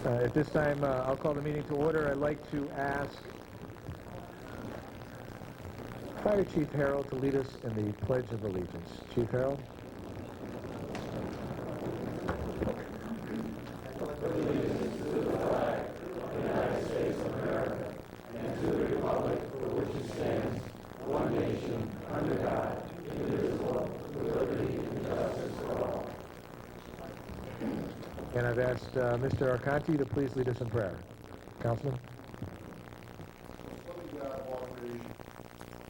At this time, I'll call the meeting to order. I'd like to ask Fire Chief Harold to lead us in the Pledge of Allegiance. Chief Harold. Allegiance to the flag of the United States of America and to the republic for which it stands, one nation, under God, indivisible, with liberty and justice for all. And I've asked Mr. Arcanti to please lead us in prayer. Councilman.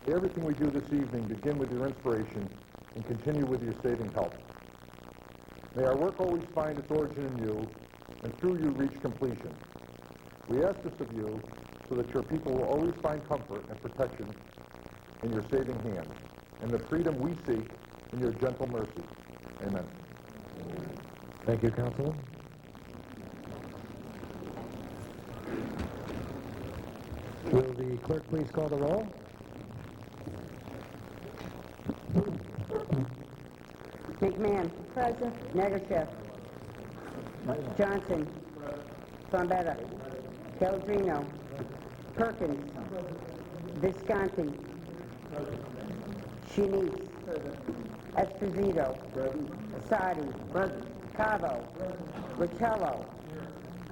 May everything we do this evening begin with your inspiration and continue with your saving help. May our work always find its origin in you, and through you reach completion. We ask this of you so that your people will always find comfort and protection in your saving hand, and the freedom we seek in your gentle mercy. Amen. Thank you, Councilman. Will the clerk please call the roll? McMahon. Present. Negative. Johnson. Trombetta. Pellegrino. Perkins. Visconti. Shanice. Esposito. Sadi. Cavo. Riccello.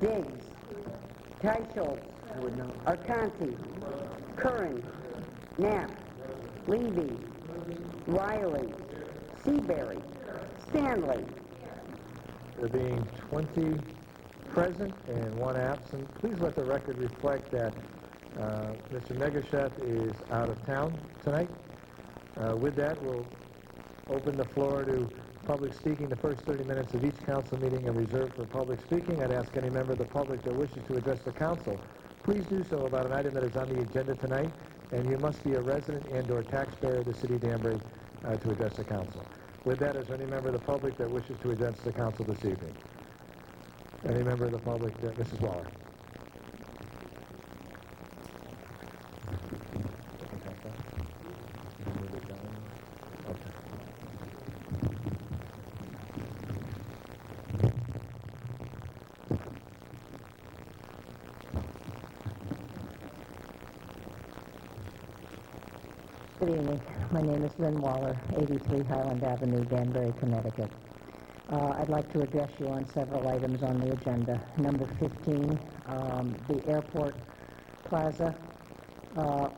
Diggs. Teicholz. Arcanti. Curran. Knapp. Levy. Riley. Seabury. Stanley. There being 20 present and 1 absent, please let the record reflect that Mr. Negasheth is out of town tonight. With that, we'll open the floor to public speaking. The first 30 minutes of each council meeting are reserved for public speaking. I'd ask any member of the public that wishes to address the council, please do so about an item that is on the agenda tonight, and you must be a resident and or taxpayer of the city of Danbury to address the council. With that, is there any member of the public that wishes to address the council this evening? Any member of the public? Mrs. Waller. Good evening. My name is Lynn Waller, 83 Highland Avenue, Danbury, Connecticut. I'd like to address you on several items on the agenda. Number 15, the airport plaza. I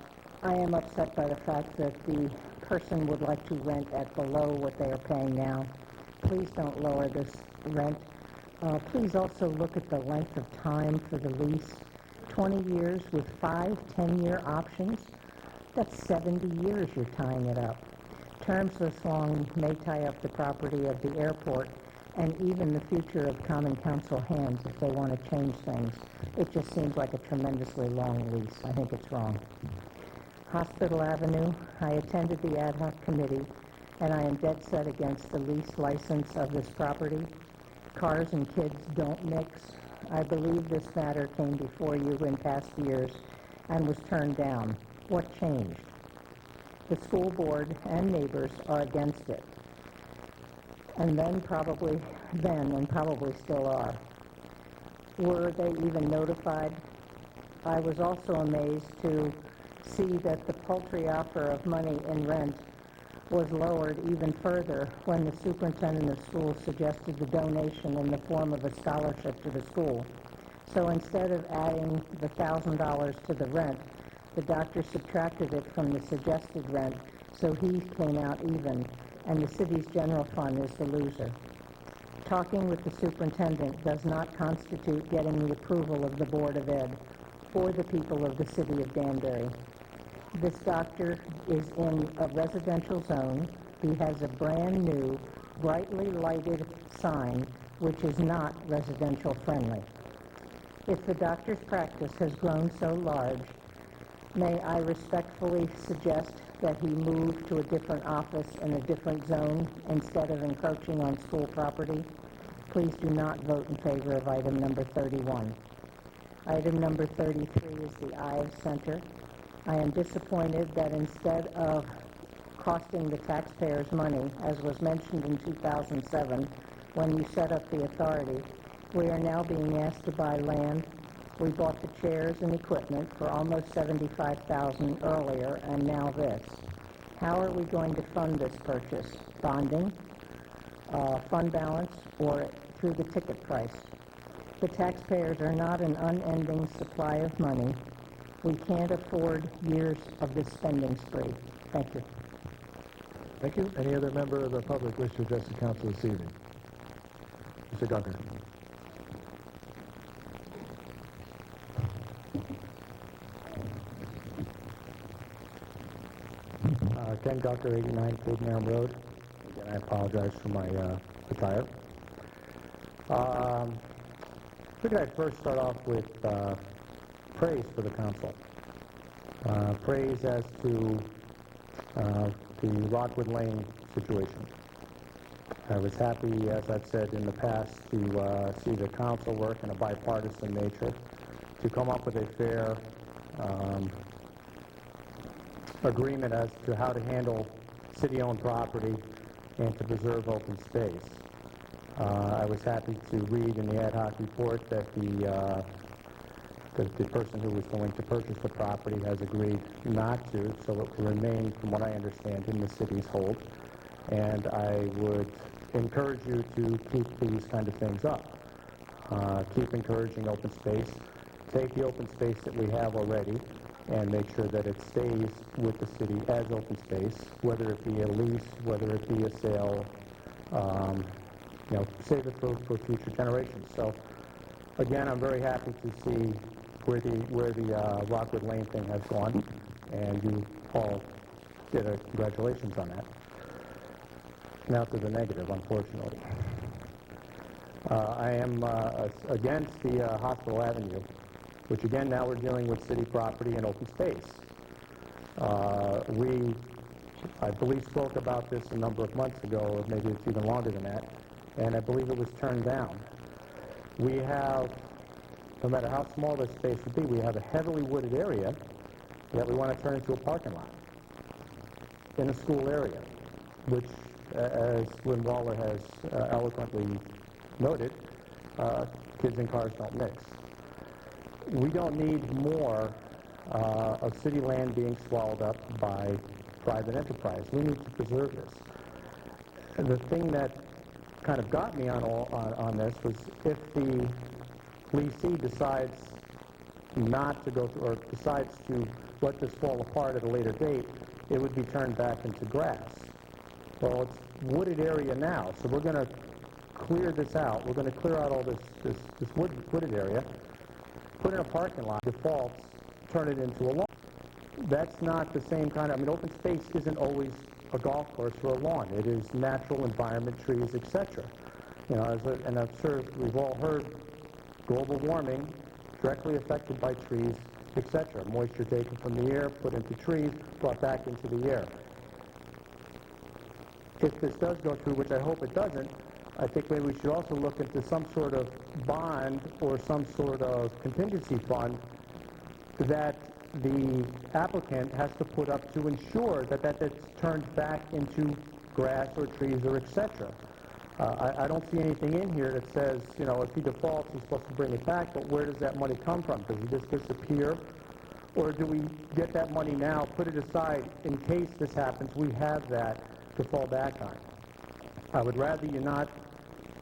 am upset by the fact that the person would like to rent at below what they are paying now. Please don't lower this rent. Please also look at the length of time for the lease. 20 years with 5 10-year options. That's 70 years you're tying it up. Terms this long may tie up the property of the airport and even the future of common council hands if they want to change things. It just seems like a tremendously long lease. I think it's wrong. Hospital Avenue, I attended the ad hoc committee, and I am dead set against the lease license of this property. Cars and kids don't mix. I believe this matter came before you in past years and was turned down. What changed? The school board and neighbors are against it. And probably still are. Were they even notified? I was also amazed to see that the paltry offer of money in rent was lowered even further when the superintendent of schools suggested the donation in the form of a scholarship to the school. So instead of adding the $1,000 to the rent, the doctor subtracted it from the suggested rent, so he came out even, and the city's general fund is the loser. Talking with the superintendent does not constitute getting the approval of the Board of Ed or the people of the city of Danbury. This doctor is in a residential zone. He has a brand new, brightly lighted sign, which is not residential friendly. If the doctor's practice has grown so large, may I respectfully suggest that he move to a different office in a different zone instead of encroaching on school property? Please do not vote in favor of item number 31. Item number 33 is the Ives Center. I am disappointed that instead of costing the taxpayers money, as was mentioned in 2007 when you set up the authority, We are now being asked to buy land. We bought the chairs and equipment for almost $75,000 earlier, and now this. How are we going to fund this purchase? Bonding, fund balance, or through the ticket price? The taxpayers are not an unending supply of money. We can't afford years of this spending spree. Thank you. Thank you. Any other member of the public wish to address the council this evening? Mr. Gunter. Ken Gucker, 89 Cadenham Road. Again, I apologize for my attire. I figured I'd first start off with praise for the council. Praise as to the Rockwood Lane situation. I was happy, as I've said in the past, to see the council work in a bipartisan nature to come up with a fair agreement as to how to handle city-owned property and to preserve open space. I was happy to read in the ad hoc report that the person who was going to purchase the property has agreed not to, so it will remain, from what I understand, in the city's hold. And I would encourage you to keep these kind of things up. Keep encouraging open space. Take the open space that we have already and make sure that it stays with the city as open space, whether it be a lease, whether it be a sale, save it for future generations. So, again, I'm very happy to see where the Rockwood Lane thing has gone, and you all did a congratulations on that. Now to the negative, unfortunately. I am against the Hospital Avenue, which again now we're dealing with city property and open space. We, I believe, spoke about this a number of months ago, or maybe it's even longer than that, and I believe it was turned down. We have, no matter how small this space would be, we have a heavily wooded area that we want to turn into a parking lot in a school area, which, as Lynn Waller has eloquently noted, kids and cars don't mix. We don't need more of city land being swallowed up by private enterprise. We need to preserve this. And the thing that kind of got me on this was if the leasee decides not to go through, or decides to let this fall apart at a later date, it would be turned back into grass. Well, it's wooded area now, so we're going to clear this out. We're going to clear out all this wooded area, put in a parking lot, defaults, turn it into a lawn. That's not the same kind of, open space isn't always a golf course or a lawn. It is natural environment, trees, etc. And I'm sure we've all heard global warming directly affected by trees, etc. Moisture taken from the air, put into trees, brought back into the air. If this does go through, which I hope it doesn't, I think maybe we should also look into some sort of bond or some sort of contingency fund that the applicant has to put up to ensure that that's turned back into grass or trees or etc. I don't see anything in here that says, if he defaults, he's supposed to bring it back, but where does that money come from? Does it just disappear? Or do we get that money now, put it aside, in case this happens, we have that to fall back on? I would rather you not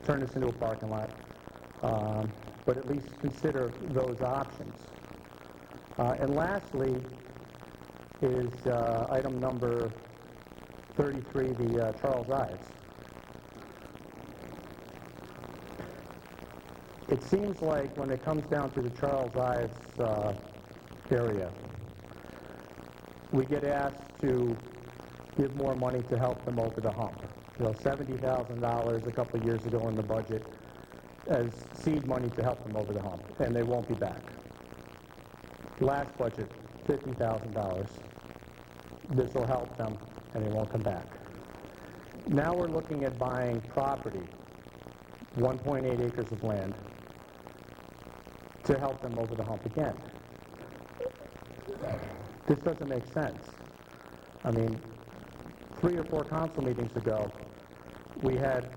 turn this into a parking lot, but at least consider those options. And lastly is item number 33, the Charles Ives. It seems like when it comes down to the Charles Ives area, we get asked to give more money to help them over the hump. $70,000 a couple of years ago in the budget as seed money to help them over the hump, and they won't be back. Last budget, $50,000. This will help them, and they won't come back. Now we're looking at buying property, 1.8 acres of land, to help them over the hump again. This doesn't make sense. 3 or 4 council meetings ago, we had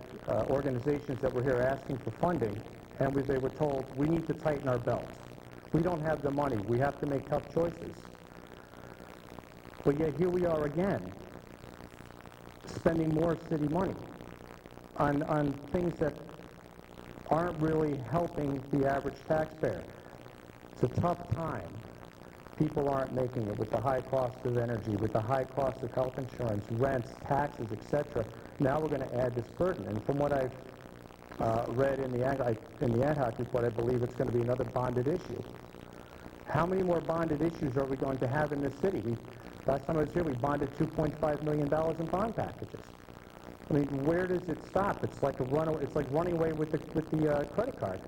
organizations that were here asking for funding, and they were told, we need to tighten our belts. We don't have the money. We have to make tough choices. But yet here we are again, spending more city money on things that aren't really helping the average taxpayer. It's a tough time. People aren't making it with the high cost of energy, with the high cost of health insurance, rents, taxes, etc. Now we're going to add this burden. And from what I've read in the ad hoc report, I believe it's going to be another bonded issue. How many more bonded issues are we going to have in this city? Last time I was here, we bonded $2.5 million in bond packages. I mean, where does it stop? It's like it's like running away with the credit card.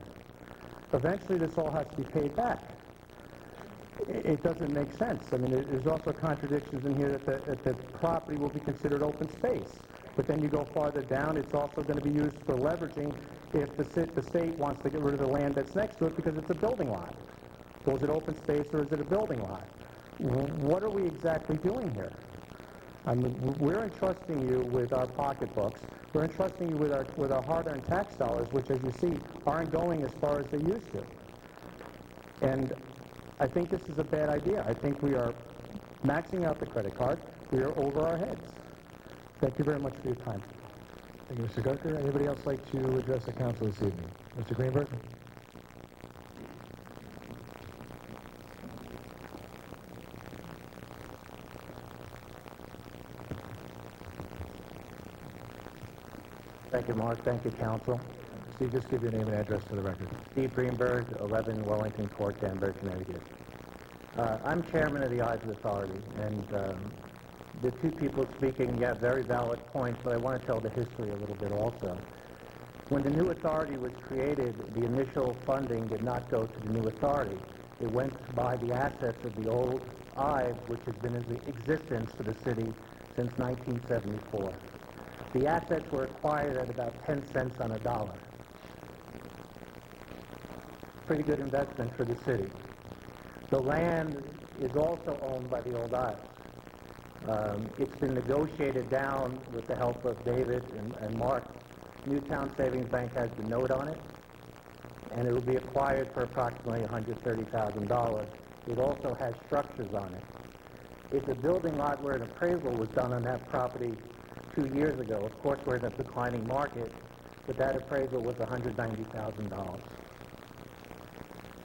Eventually, this all has to be paid back. It doesn't make sense. I mean, there's also contradictions in here that the property will be considered open space. But then you go farther down, it's also going to be used for leveraging if the state wants to get rid of the land that's next to it because it's a building lot. So is it open space or is it a building lot? What are we exactly doing here? I mean, we're entrusting you with our pocketbooks. We're entrusting you with our hard-earned tax dollars, which, as you see, aren't going as far as they used to. And I think this is a bad idea. I think we are maxing out the credit card. We are over our heads. Thank you very much for your time. Thank you, Mr. Gucker. Anybody else like to address the council this evening? Mr. Greenberg? Thank you, Mark. Thank you, Council. Steve, just give your name and address for the record. Steve Greenberg, 11 Wellington Court, Danbury, Connecticut. I'm chairman of the Eyes Authority, and the two people speaking, yeah, very valid points, but I want to tell the history a little bit also. When the new authority was created, the initial funding did not go to the new authority. It went to buy the assets of the old Eyes, which has been in existence for the city since 1974. The assets were acquired at about 10 cents on a dollar. Pretty good investment for the city. The land is also owned by the old Eyes. It's been negotiated down with the help of David and Mark. Newtown Savings Bank has the note on it, and it will be acquired for approximately $130,000. It also has structures on it. It's a building lot where an appraisal was done on that property 2 years ago. Of course, we're in a declining market, but that appraisal was $190,000.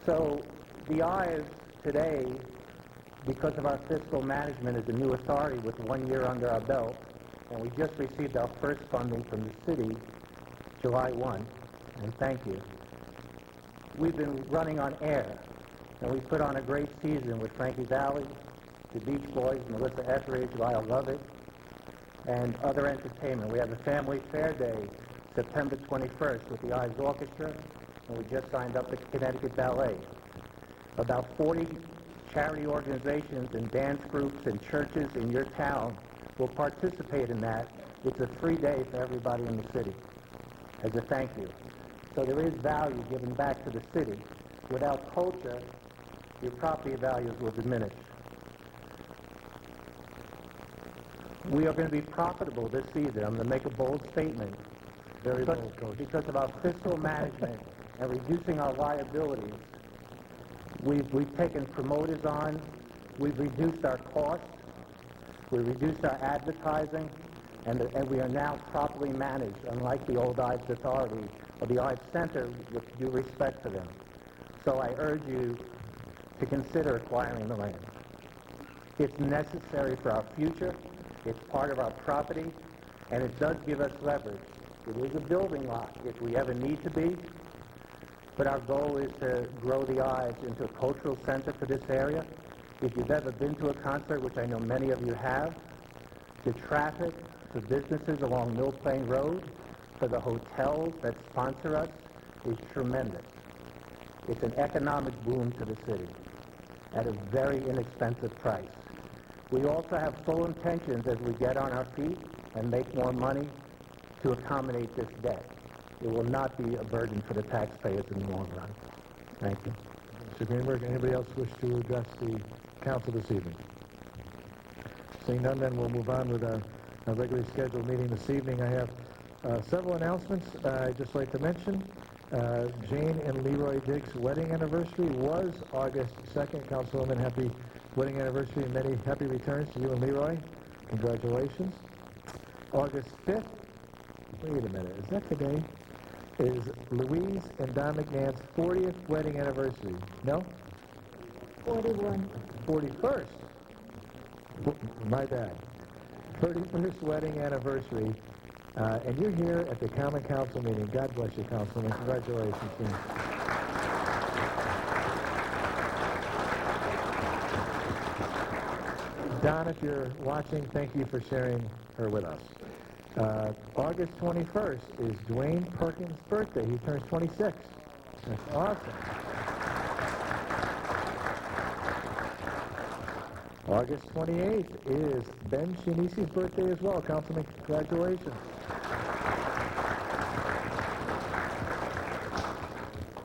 So the Eyes today, because of our fiscal management as a new authority with 1 year under our belt, and we just received our first funding from the city July 1, and thank you. We've been running on air, and we put on a great season with Frankie Valli, the Beach Boys, Melissa Etheridge, Lyle Lovett, and other entertainment. We have a family fair day, September 21st, with the Eyes Orchestra, and we just signed up the Connecticut Ballet. About 40 charity organizations and dance groups and churches in your town will participate in that. It's a free day for everybody in the city as a thank you. So there is value given back to the city. Without culture, your property values will diminish. We are going to be profitable this season. I'm going to make a bold statement. Very bold, Coach. Because of our fiscal management and reducing our liabilities, we've taken promoters on, we've reduced our costs, we've reduced our advertising, and we are now properly managed, unlike the old Eyes Authority or the Eyes Center, with due respect for them. So I urge you to consider acquiring the land. It's necessary for our future, it's part of our property, and it does give us leverage. It is a building lot if we ever need to be, but our goal is to grow the Eyes into a cultural center for this area. If you've ever been to a concert, which I know many of you have, the traffic for businesses along Mill Plain Road, for the hotels that sponsor us, is tremendous. It's an economic boom to the city at a very inexpensive price. We also have full intentions as we get on our feet and make more money to accommodate this debt. It will not be a burden for the taxpayers in the long run. Thank you. Mr. Greenberg, anybody else wish to address the council this evening? Seeing none, then we'll move on with our regularly scheduled meeting this evening. I have several announcements I'd just like to mention. Jane and Leroy Dick's wedding anniversary was August 2nd. Councilwoman, happy wedding anniversary and many happy returns to you and Leroy. Congratulations. August 5th, wait a minute, is that today? Is Louise and Don McMahon's 40th wedding anniversary. No? 41. 41st. My bad. 31st wedding anniversary. And you're here at the Common Council meeting. God bless you, Councilman. Congratulations, team. Don, if you're watching, thank you for sharing her with us. August 21st is Dwayne Perkins' birthday. He turns 26. That's awesome. August 28th is Ben Shinisi's birthday as well. Councilman, congratulations.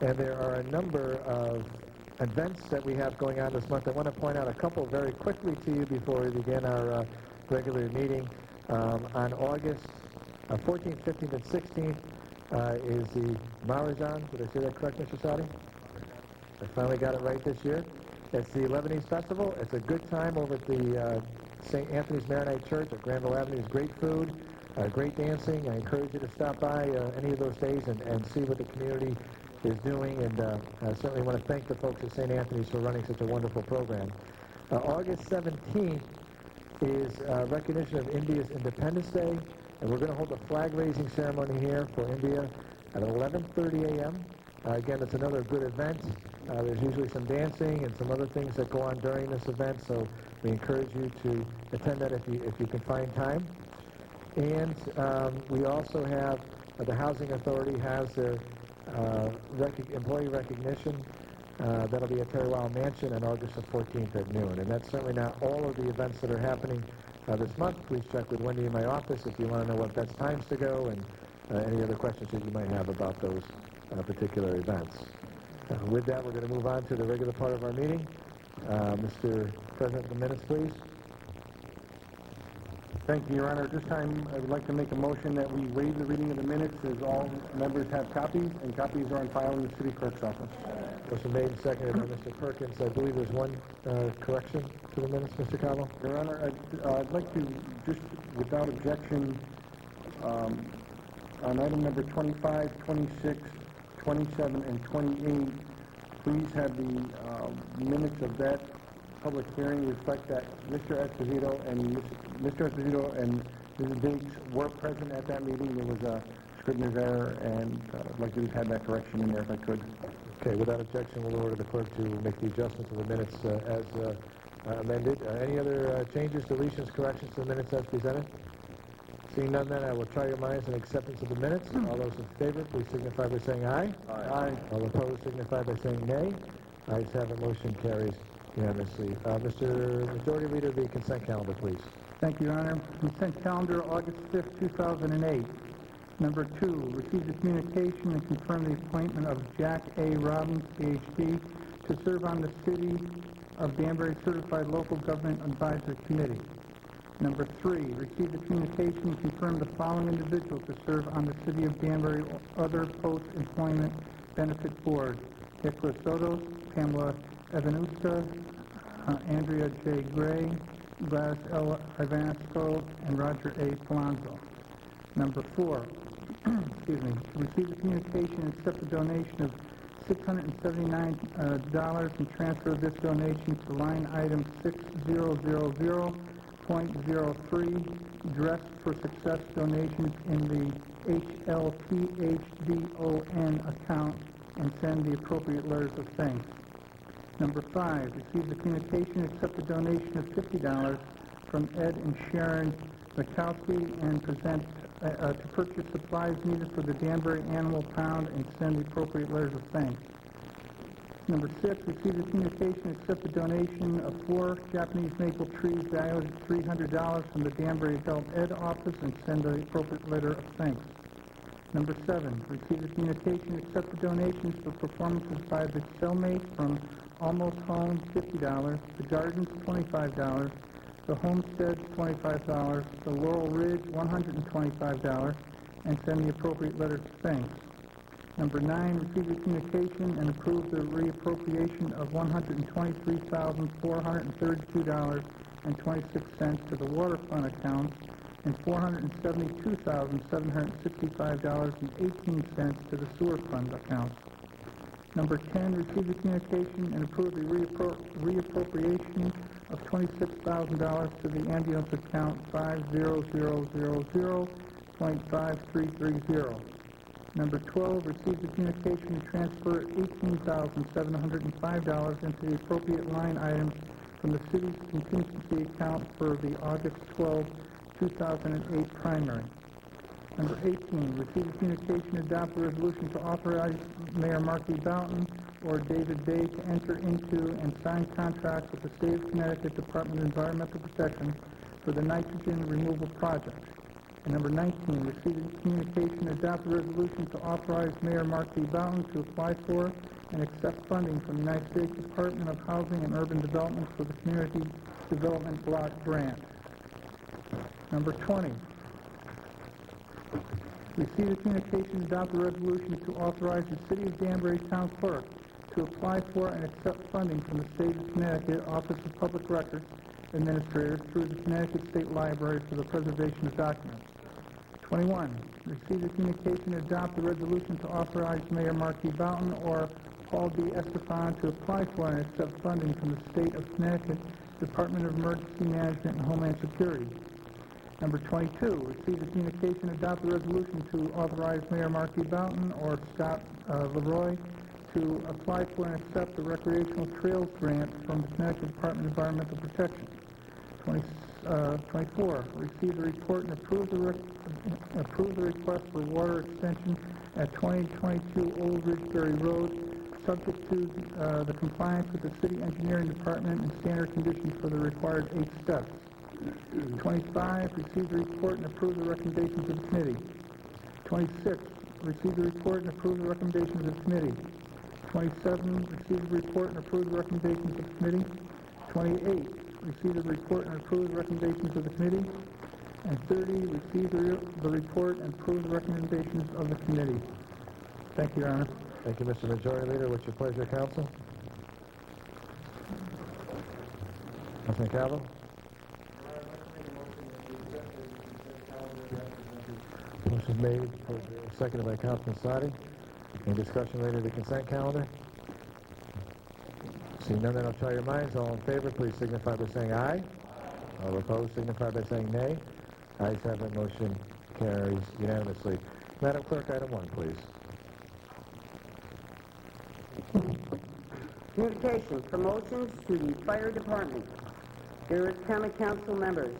And there are a number of events that we have going on this month. I want to point out a couple very quickly to you before we begin our regular meeting. On August 14th, 15th, and 16th is the Maharajan. Did I say that correct, Mr. Sadi? I finally got it right this year. It's the Lebanese Festival. It's a good time over at the St. Anthony's Maronite Church at Granville Avenue. It's great food, great dancing. I encourage you to stop by any of those days and see what the community is doing. And I certainly want to thank the folks at St. Anthony's for running such a wonderful program. August 17th is recognition of India's Independence Day, and we're going to hold a flag-raising ceremony here for India at 11:30 a.m. Again, it's another good event. There's usually some dancing and some other things that go on during this event, so we encourage you to attend that if you can find time. And we also have the Housing Authority has their employee recognition. That'll be at Terrywell Mansion on August the 14th at noon. And that's certainly not all of the events that are happening this month. Please check with Wendy in my office if you want to know what best times to go and any other questions that you might have about those particular events. With that, we're going to move on to the regular part of our meeting. Mr. President, the minutes, please. Thank you, Your Honor. At this time, I would like to make a motion that we waive the reading of the minutes as all members have copies, and copies are on file in the city clerk's office. Motion made and seconded by Mr. Perkins. I believe there's one correction to the minutes, Mr. Cabo. Your Honor, I'd like to just, without objection, on item number 25, 26, 27, and 28, please have the minutes of that public hearing reflect that Mr. Esposito and Mrs. Diggs were present at that meeting. There was a Scribner's error, and I'd like to have that correction in there if I could. Okay, without objection, we'll order the clerk to make the adjustments of the minutes as amended. Any other changes, deletions, corrections to the minutes as presented? Seeing none, then I will try your minds in acceptance of the minutes. All those in favor, please signify by saying aye. Aye. All opposed, signify by saying nay. Ayes have it, motion carries unanimously. Mr. Majority Leader, the consent calendar, please. Thank you, Your Honor. Consent calendar, August 5th, 2008. Number 2, receive the communication and confirm the appointment of Jack A. Robbins, Ph.D., to serve on the City of Danbury Certified Local Government Advisory Committee. Number 3, receive the communication and confirm the following individuals to serve on the City of Danbury Other Post-Employment Benefit Board: Nicholas Sotos, Pamela Evanuska, Andrea J. Gray, Gladys L. Ivansko, and Roger A. Palazzo. Number 4, excuse me, receive the communication and accept the donation of $679 and transfer this donation to line item 6000.03 Dress for Success donations in the HLPHDON account and send the appropriate letters of thanks. Number 5, receive the communication and accept the donation of $50 from Ed and Sharon Mikowski and present to purchase supplies needed for the Danbury Animal Pound and send the appropriate letters of thanks. Number 6, receive the communication and accept the donation of 4 Japanese maple trees valued at $300 from the Danbury Adult Ed office and send the appropriate letter of thanks. Number 7, receive the communication and accept the donations for performances by the Cellmate from Almost Home, $50, the Gardens, $25, the Homestead, $25, the Laurel Ridge, $125, and send the appropriate letters of thanks. Number 9, receive the communication and approve the reappropriation of $123,432.26 to the water fund account and $472,765.18 to the sewer fund account. Number 10, receive the communication and approve the reappropriation of $26,000 to the ambulance account 50000.5330. Number 12, receive the communication and transfer $18,705 into the appropriate line items from the city's contingency account for the August 12, 2008 primary. Number 18, receive the communication and adopt the resolution to authorize Mayor Marky Boughton or David Day to enter into and sign contracts with the State of Connecticut Department of Environmental Protection for the nitrogen removal project. And number 19, receive the communication and adopt the resolution to authorize Mayor Marky Boughton to apply for and accept funding from the United States Department of Housing and Urban Development for the Community Development Block Grant. Number 20, receive the communication and adopt the resolution to authorize the City of Danbury Town Clerk to apply for and accept funding from the State of Connecticut Office of Public Records Administrator through the Connecticut State Library for the preservation of documents. 21, receive the communication and adopt the resolution to authorize Mayor Marky Boughton or Paul D. Estefan to apply for and accept funding from the State of Connecticut Department of Emergency Management and Homeland Security. Number 22, receive the communication and adopt the resolution to authorize Mayor Marky Boughton or Scott Leroy to apply for and accept the Recreational Trails Grant from the Connecticut Department of Environmental Protection. 24, receive the report and approve the request for water extension at 2022 Old Ridgebury Road, subject to the compliance with the City Engineering Department and standard conditions for the required 8 steps. 25, receive the report and approve the recommendations of the committee. 26, receive the report and approve the recommendations of the committee. 27, receive the report and approve the recommendations of the committee. 28, receive the report and approve the recommendations of the committee. And 30, receive the report and approve the recommendations of the committee. Thank you, Your Honor. Thank you, Mr. Majority Leader. What's your pleasure, Council? Councilman Calvo? Motion made, seconded by Councilman Sadi. Any discussion related to the consent calendar? Seeing none, then I'll try your minds. All in favor, please signify by saying aye. All opposed, signify by saying nay. Ayes have it. Motion carries unanimously. Madam Clerk, item 1, please. Communication, promotions to the Fire Department. Dear Common Council members,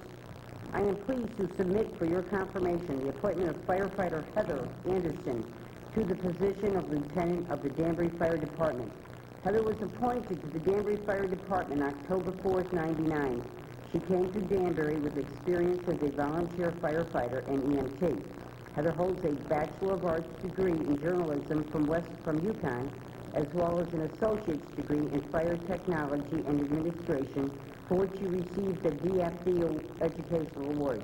I am pleased to submit for your confirmation the appointment of firefighter Heather Anderson to the position of Lieutenant of the Danbury Fire Department. Heather was appointed to the Danbury Fire Department October 4th, 1999. She came to Danbury with experience as a volunteer firefighter and EMT. Heather holds a Bachelor of Arts degree in journalism from UConn, as well as an associate's degree in fire technology and administration, for which she received the VFD Educational Award.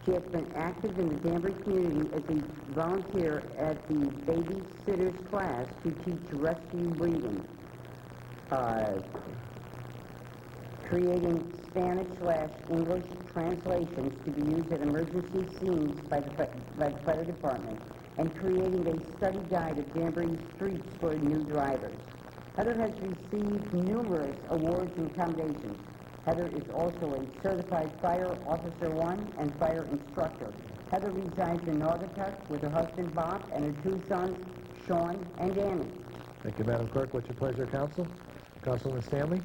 She has been active in the Danbury community as a volunteer at the babysitters class to teach rescue breathing, creating Spanish/English translations to be used at emergency scenes by the fire department, and creating a study guide of Danbury streets for new drivers. Heather has received numerous awards and commendations. Heather is also a certified Fire Officer 1 and fire instructor. Heather resides in Naugatuck with her husband Bob and her 2 sons, Sean and Danny. Thank you, Madam Clerk. What's your pleasure, Council? Councilman Stanley?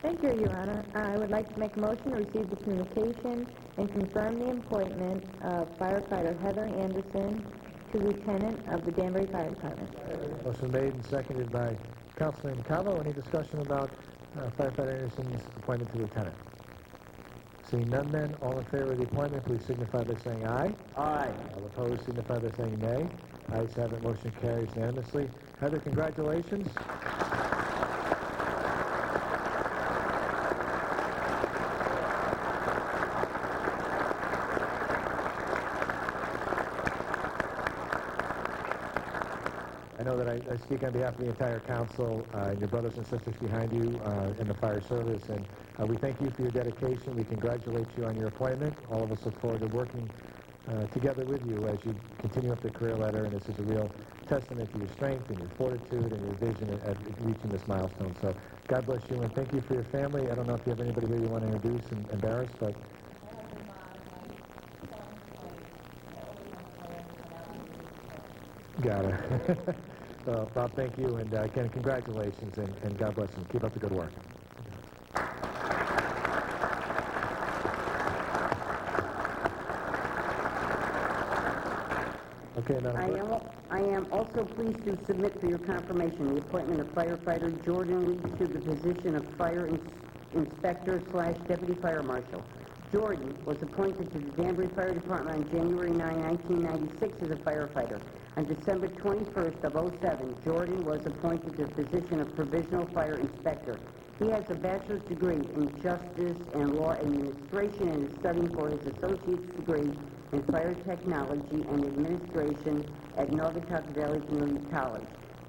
Thank you, Your Honor. I would like to make a motion to receive the communication and confirm the appointment of firefighter Heather Anderson to Lieutenant of the Danbury Fire Department. Motion made and seconded by Councilman Calvo. Any discussion about firefighter Anderson's appointment to Lieutenant? Seeing none, then, all in favor of the appointment, please signify by saying aye. Aye. All opposed, signify by saying nay. Ayes have it. Motion carries unanimously. Heather, congratulations. know that I speak on behalf of the entire council and your brothers and sisters behind you in the fire service, and we thank you for your dedication. We congratulate you on your appointment. All of us look forward to working together with you as you continue up the career ladder, and this is a real testament to your strength and your fortitude and your vision at reaching this milestone. So God bless you, and thank you for your family. I don't know if you have anybody here you want to introduce and embarrass, but... Got it. So, Bob, thank you, and again, congratulations, and God bless you. Keep up the good work. Okay, Madam Clerk. I am also pleased to submit for your confirmation the appointment of firefighter Jordan Leach to the position of fire inspector / deputy fire marshal. Jordan was appointed to the Danbury Fire Department on January 9, 1996 as a firefighter. On December 21st of 2007, Jordan was appointed to the position of provisional fire inspector. He has a bachelor's degree in justice and law administration and is studying for his associate's degree in fire technology and administration at Naugatuck Valley Community College.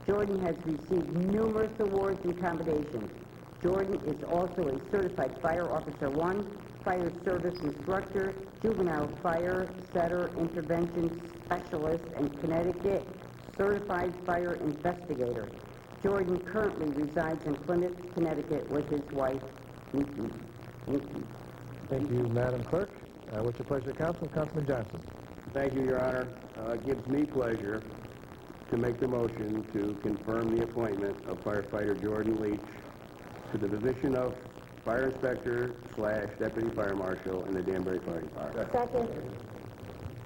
Jordan has received numerous awards and commendations. Jordan is also a certified Fire Officer 1, Fire Service Instructor, Juvenile Fire Setter Intervention Specialist in Connecticut, Certified Fire Investigator. Jordan currently resides in Plymouth, Connecticut with his wife, Nikki. Thank you, Madam Clerk. What's your pleasure, Council? Councilman Johnson. Thank you, Your Honor. It gives me pleasure to make the motion to confirm the appointment of firefighter Jordan Leach to the position of fire inspector / deputy fire marshal in the Danbury Fire Department. Second.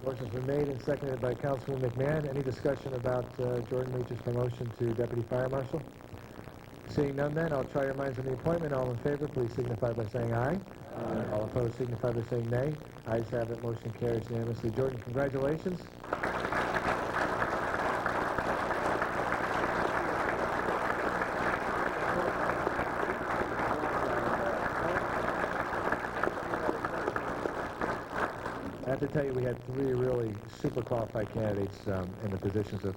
Motion's been made and seconded by Councilman McMahon. Any discussion about Jordan Leach's promotion to deputy fire marshal? Seeing none, then, I'll try your minds on the appointment. All in favor, please signify by saying aye. Aye. All opposed, signify by saying nay. Ayes have it. Motion carries unanimously. Jordan, congratulations. I have to tell you, we had three really super qualified candidates in the positions of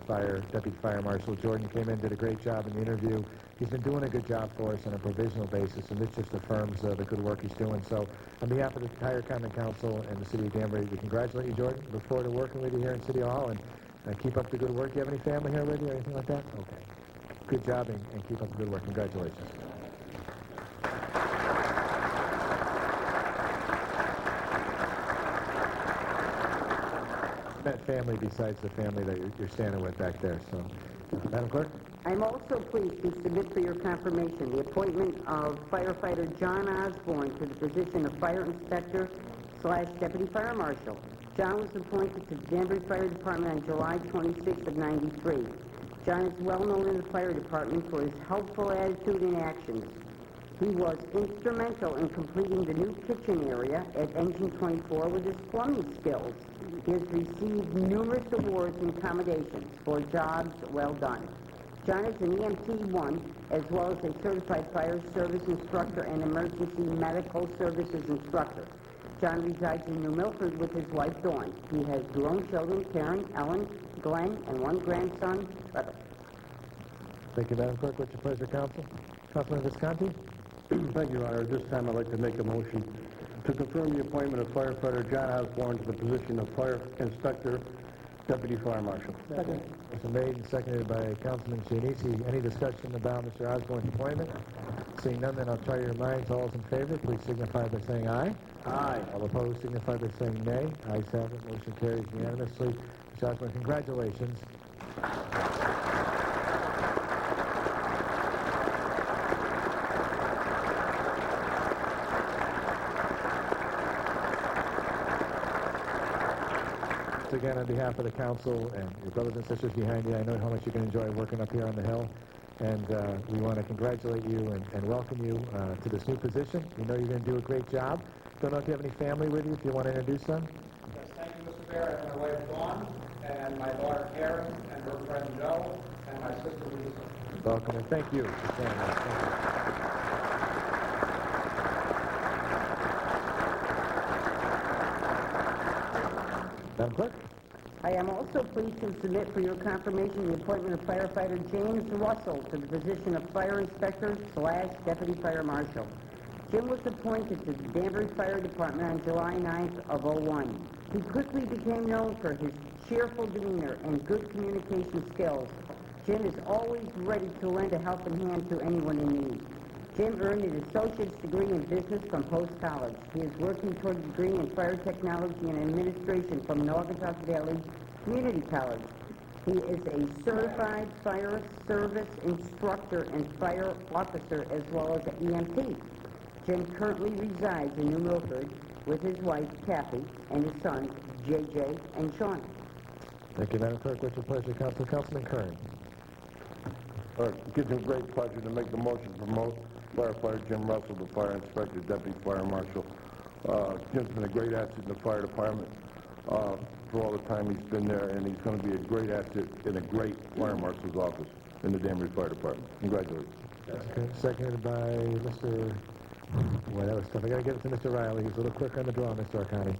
deputy fire marshal. Jordan came in, did a great job in the interview. He's been doing a good job for us on a provisional basis, and this just affirms the good work he's doing. So, on behalf of the entire Common Council and the City of Danbury, we congratulate you, Jordan. Look forward to working with you here in City Hall, and keep up the good work. Do you have any family here with you or anything like that? Okay. Good job, and keep up the good work. Congratulations. Met family besides the family that you're standing with back there. So, Madam Clerk? I'm also pleased to submit for your confirmation the appointment of firefighter John Osborne to the position of fire inspector / deputy fire marshal. John was appointed to the Danbury Fire Department on July 26th of 93. John is well known in the fire department for his helpful attitude and actions. He was instrumental in completing the new kitchen area at Engine 24 with his plumbing skills. He has received numerous awards and commendations for jobs well done. John is an EMT1 as well as a certified fire service instructor and emergency medical services instructor. John resides in New Milford with his wife Dawn. He has grown children, Karen, Ellen, Glenn, and one grandson, Trevor. Thank you, Madam Clerk. What's your pleasure, Council? Councilman Visconti? Thank you, Your Honor. At this time, I'd like to make a motion to confirm the appointment of firefighter John Osborne to the position of fire inspector, deputy fire marshal. Second. Motion made and seconded by Councilman Chianese. Any discussion about Mr. Osborne's appointment? Seeing none, then I'll try your minds. All is in favor, please signify by saying aye. Aye. All opposed, signify by saying nay. Ayes have it. Motion carries unanimously. Mr. Osborne, congratulations. Again, on behalf of the council and your brothers and sisters behind you, I know how much you can enjoy working up here on the Hill, and we want to congratulate you and welcome you to this new position. We know you're going to do a great job. Don't know if you have any family with you, if you want to introduce them. Yes, thank you, Mr. Bear. I have my wife Dawn, and my daughter Karen, and her friend Joe, and my sister Lisa. Welcome, and thank you for saying that. Thank you. Madam Clerk? I am also pleased to submit for your confirmation the appointment of firefighter James Russell to the position of Fire Inspector / Deputy Fire Marshal. Jim was appointed to the Danbury Fire Department on July 9th of '01. He quickly became known for his cheerful demeanor and good communication skills. Jim is always ready to lend a helping hand to anyone in need. Jim earned an associate's degree in business from Post College. He is working toward a degree in fire technology and administration from Naugatuck Valley Community College. He is a certified fire service instructor and fire officer as well as an EMT. Jim currently resides in New Milford with his wife, Kathy, and his sons, JJ and Sean. Thank you, Madam Clerk. What's your pleasure, Council? Councilman Kern. It gives me great pleasure to make the motion to promote firefighter Jim Russell to Fire Inspector, Deputy Fire Marshal. Jim's been a great asset in the fire department for all the time he's been there, and he's going to be a great asset in a great fire marshal's office in the Danbury Fire Department. Congratulations. Okay, seconded by Mr. Boy, that was tough. I got to give it to Mr. Riley. He's a little quicker on the draw, Mr. Arcani.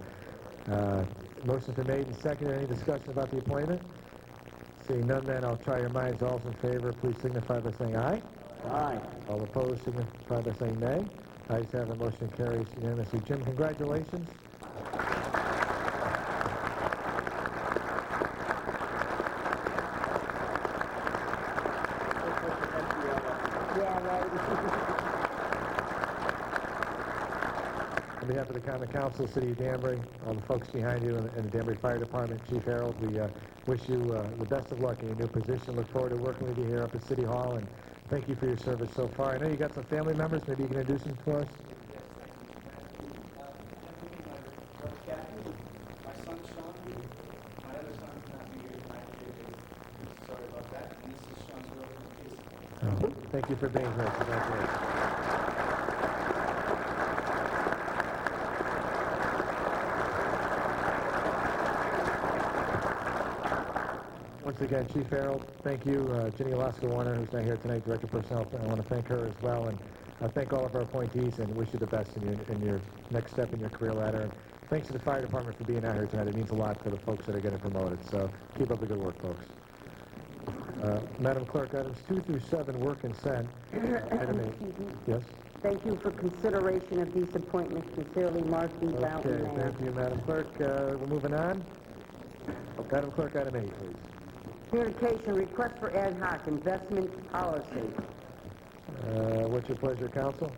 Motion's been made and seconded. Any discussion about the appointment? Seeing none, then I'll try your minds. All in favor, please signify by saying aye. Aye. All opposed, signify by saying nay. Ayes have it. Motion carries unanimously. Jim, congratulations. Yeah, right. On behalf of the Common Council, City of Danbury, all the folks behind you, and the Danbury Fire Department, Chief Harold, we wish you the best of luck in your new position. Look forward to working with you here up at City Hall, and thank you for your service so far. I know you got some family members. Maybe you can introduce them for us. My son Sean, my other son's not here tonight. Sorry about that. And this is Sean's brother. Thank you for being here. Congratulations. Once again, Chief Harold, thank you. Ginny Alaska-Warner, who's not here tonight, Director of Personnel, I want to thank her as well. And thank all of our appointees and wish you the best in your next step in your career ladder. And thanks to the Fire Department for being out here tonight. It means a lot for the folks that are getting promoted. So keep up the good work, folks. Madam Clerk, items 2 through 7 were consent. Item 8. Excuse me. Yes? Thank you for consideration of these appointments. Sincerely, Mark B. Boughton, Okay, Mayor. thank you, Madam Clerk. We're moving on. Madam Clerk, item 8, please. Communication, request for ad hoc investment policy. What's your pleasure, Council?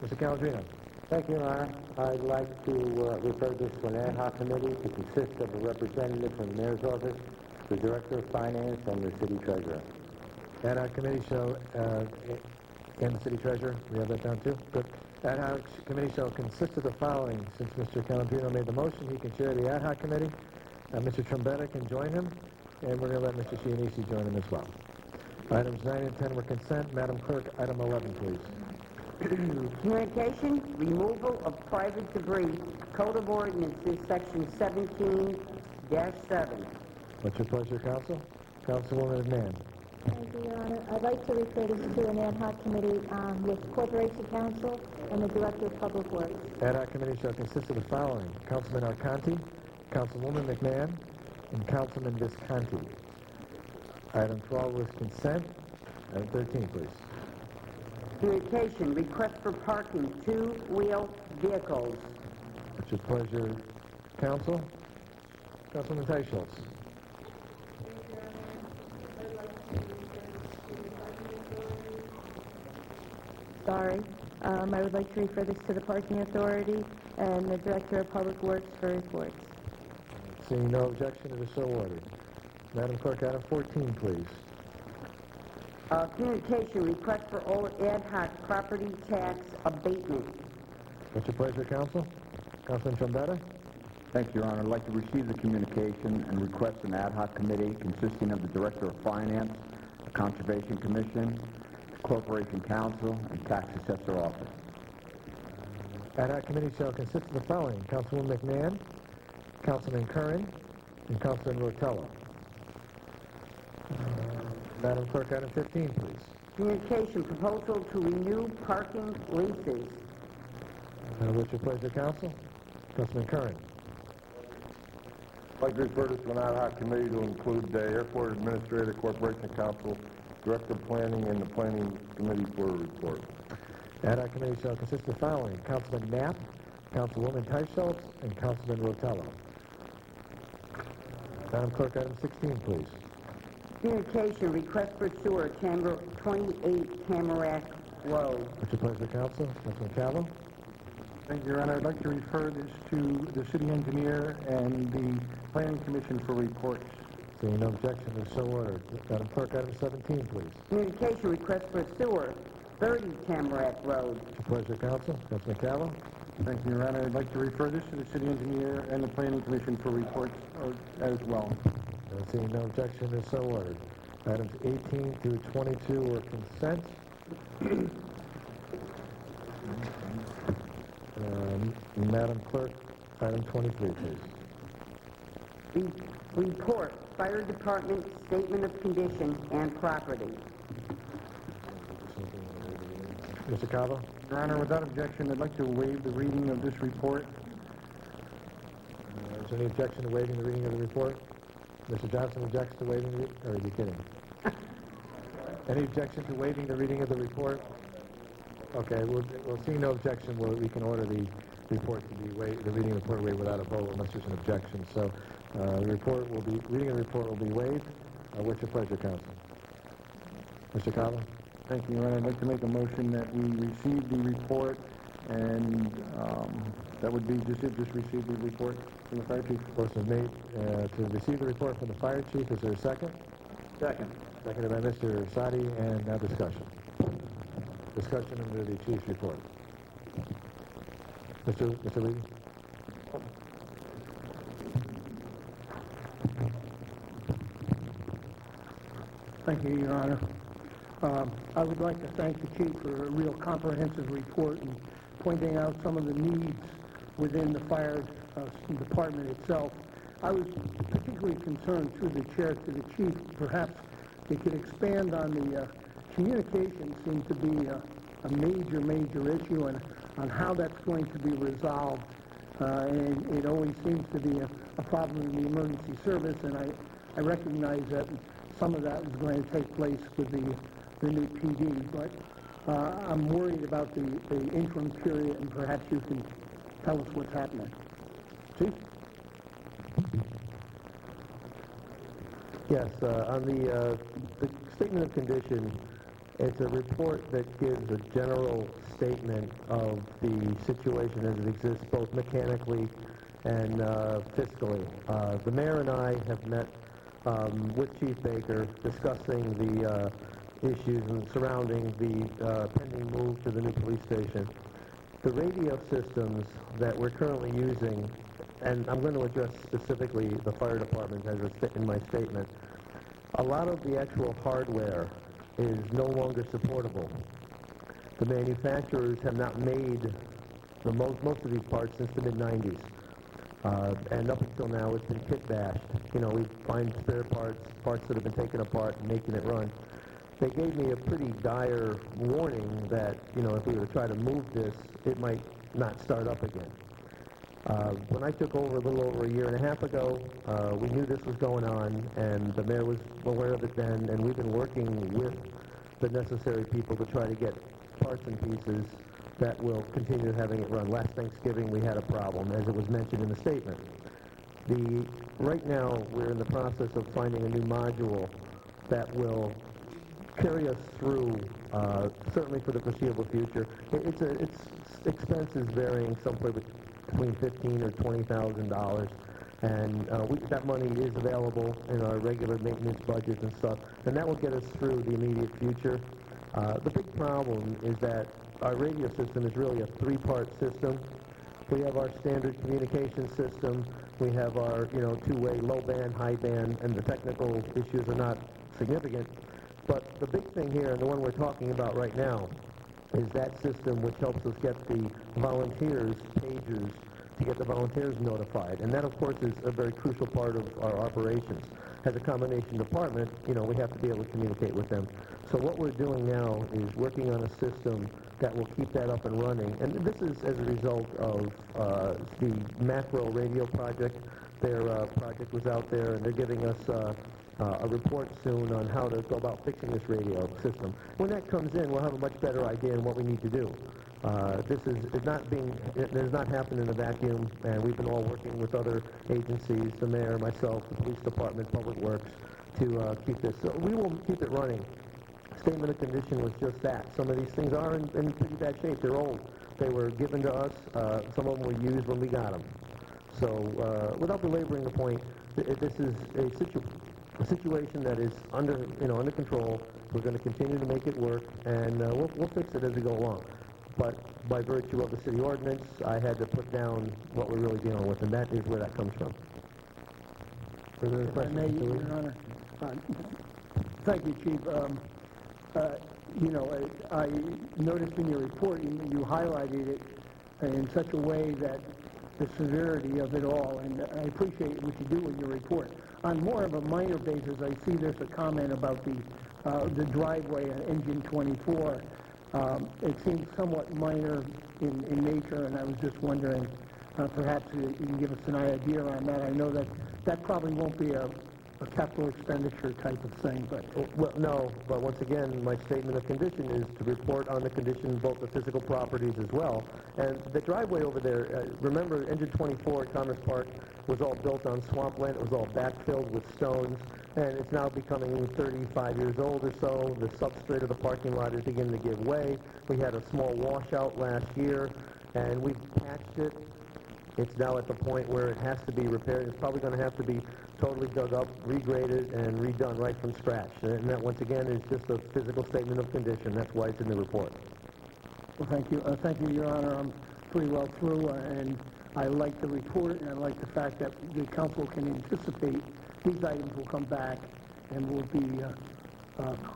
Mr. Calandrino. Thank you, Your Honor. I'd like to refer this to an ad hoc committee to consist of a representative from the Mayor's Office, the Director of Finance, and the City Treasurer. Ad hoc committee shall, and the City Treasurer, we have that down too? Good. Ad hoc committee shall consist of the following. Since Mr. Calandrino made the motion, he can chair the ad hoc committee. Mr. Trombetta can join him, and we're going to let Mr. Chianese join him as well. Items 9 and 10 were consent. Madam Clerk, item 11, please. Communication, removal of private debris, Code of Ordinances, Section 17-7. What's your pleasure, Council? Councilwoman McMahon. Thank you, Your Honor. I'd like to refer this to an ad hoc committee with Corporation Counsel and the Director of Public Works. Ad hoc committee shall consist of the following. Councilman Arcanti, Councilwoman McMahon, and Councilman Visconti. Item 12 was consent. Item 13, please. Communication, request for parking, two-wheel vehicles. What's your pleasure, Council? Councilman Teicholz. Sorry. I would like to refer this to the Parking Authority and the Director of Public Works for reports. Seeing no objection, it is so ordered. Madam Clerk, item 14, please. Communication, request for all ad hoc property tax abatement. What's your pleasure, Council? Councilman Trombetta? Thank you, Your Honor. I'd like to receive the communication and request an ad hoc committee consisting of the Director of Finance, the Conservation Commission, the Corporation Counsel, and Tax Assessor Office. Ad hoc committee shall consist of the following. Councilwoman McMahon, Councilman Curran, and Councilman Rotello. Madam Clerk, item 15, please. Communication, proposal to renew parking leases. What's your pleasure, Council? Councilman Curran. I'd like to refer this to an ad hoc committee to include the Airport Administrator, Corporation Counsel, Director of Planning, and the Planning Committee for a report. Ad hoc committee shall consist of the following: Councilman Knapp, Councilwoman Teicholz, and Councilman Rotello. Madam Clerk, item 16, please. Communication, request for sewer, 28 Tamarack Road. What's your pleasure, Council? Councilman Calvo? Thank you, Your Honor. I'd like to refer this to the city engineer and the planning commission for reports. Seeing no objection, is so ordered. Madam Clerk, item 17, please. Communication, request for sewer, 30 Tamarack Road. What's your pleasure, Council? Councilman Calvo? Thank you, Your Honor. I'd like to refer this to the city engineer and the planning commission for reports as well. Seeing no objection, is so ordered. Items 18 through 22 are consent. Madam Clerk, item 23, please. Report, fire department statement of condition and property. Mr. Calvo? Your Honor, without objection, I'd like to waive the reading of this report. Is there any objection to waiving the reading of the report? Mr. Johnson objects to waiving the, or are you kidding? Any objection to waiving the reading of the report? Okay, we'll see no objection. We can order the report to be waived, the reading of the report waived without a vote unless there's an objection. So reading of the report will be waived. What's your pleasure, Council? Mr. Calvo? Thank you, Your Honor. I'd like to make a motion that we receive the report, and that would be just receive the report from the fire chief. Motion made to receive the report from the fire chief. Is there a second? Second. Seconded by Mr. Sadi, and now discussion. Discussion under the chief's report. Mr. Lee? Thank you, Your Honor. I would like to thank the chief for a real comprehensive report and pointing out some of the needs within the fire department itself. I was particularly concerned through the chair to the chief, perhaps they could expand on the communication seems to be a major issue, and on how that's going to be resolved. And it always seems to be a problem in the emergency service, and I recognize that some of that is going to take place with the new PD, but I'm worried about the interim period, and perhaps you can tell us what's happening. Chief? Yes, on the statement of condition, it's a report that gives a general statement of the situation as it exists, both mechanically and fiscally. The mayor and I have met with Chief Baker discussing the issues surrounding the pending move to the new police station. The radio systems that we're currently using, and I'm going to address specifically the fire department as it's in my statement, a lot of the actual hardware is no longer supportable. The manufacturers have not made most of these parts since the mid-90s. And up until now, it's been kit bashed. You know, we find spare parts that have been taken apart and making it run. They gave me a pretty dire warning that, you know, if we were to try to move this, it might not start up again. When I took over a little over a year and a half ago, we knew this was going on, and the mayor was aware of it then, and we've been working with the necessary people to try to get parts and pieces that will continue having it run. Last Thanksgiving, we had a problem, as it was mentioned in the statement. Right now, we're in the process of finding a new module that will carry us through, certainly for the foreseeable future. Its expenses varying somewhere between $15,000 or $20,000, and that money is available in our regular maintenance budgets and stuff, and that will get us through the immediate future. The big problem is that our radio system is really a three-part system. We have our standard communication system, we have our two-way low band, high band, and the technical issues are not significant. But the big thing here, and the one we're talking about right now, is that system which helps us get the volunteers' pagers to get the volunteers notified. And that, of course, is a very crucial part of our operations. As a combination department, we have to be able to communicate with them. So what we're doing now is working on a system that will keep that up and running. And this is as a result of the macro radio project their project was out there, and they're giving us a report soon on how to go about fixing this radio system. When that comes in, we'll have a much better idea on what we need to do. It has not happened in a vacuum, and we've been all working with other agencies, the mayor, myself, the police department, public works, to keep this. So we will keep it running. Statement of condition was just that. Some of these things are in pretty bad shape. They're old. They were given to us. Some of them were used when we got them. So without belaboring the point, this is a situation that is under control. We're going to continue to make it work, and we'll fix it as we go along. But by virtue of the city ordinance, I had to put down what we're really dealing with, and that is where that comes from. Further If I may, questions? Your Honor. Thank you, Chief. I noticed in your report you highlighted it in such a way that the severity of it all, and I appreciate what you do in your report. On more of a minor basis, I see there's a comment about the driveway on Engine 24. It seems somewhat minor in nature, and I was just wondering, perhaps you can give us an idea on that. I know that probably won't be a capital expenditure type of thing, but... Well, no, but once again, my statement of condition is to report on the condition of both the physical properties as well. And the driveway over there, remember Engine 24 at Commerce Park was all built on swampland. It was all backfilled with stones, and it's now becoming 35 years old or so. The substrate of the parking lot is beginning to give way. We had a small washout last year, and we've patched it. It's now at the point where it has to be repaired. It's probably going to have to be totally dug up, regraded, and redone right from scratch. And that, once again, is just a physical statement of condition. That's why it's in the report. Well, thank you. Thank you, Your Honor. I'm pretty well through, and I like the report, and I like the fact that the council can anticipate these items will come back and will be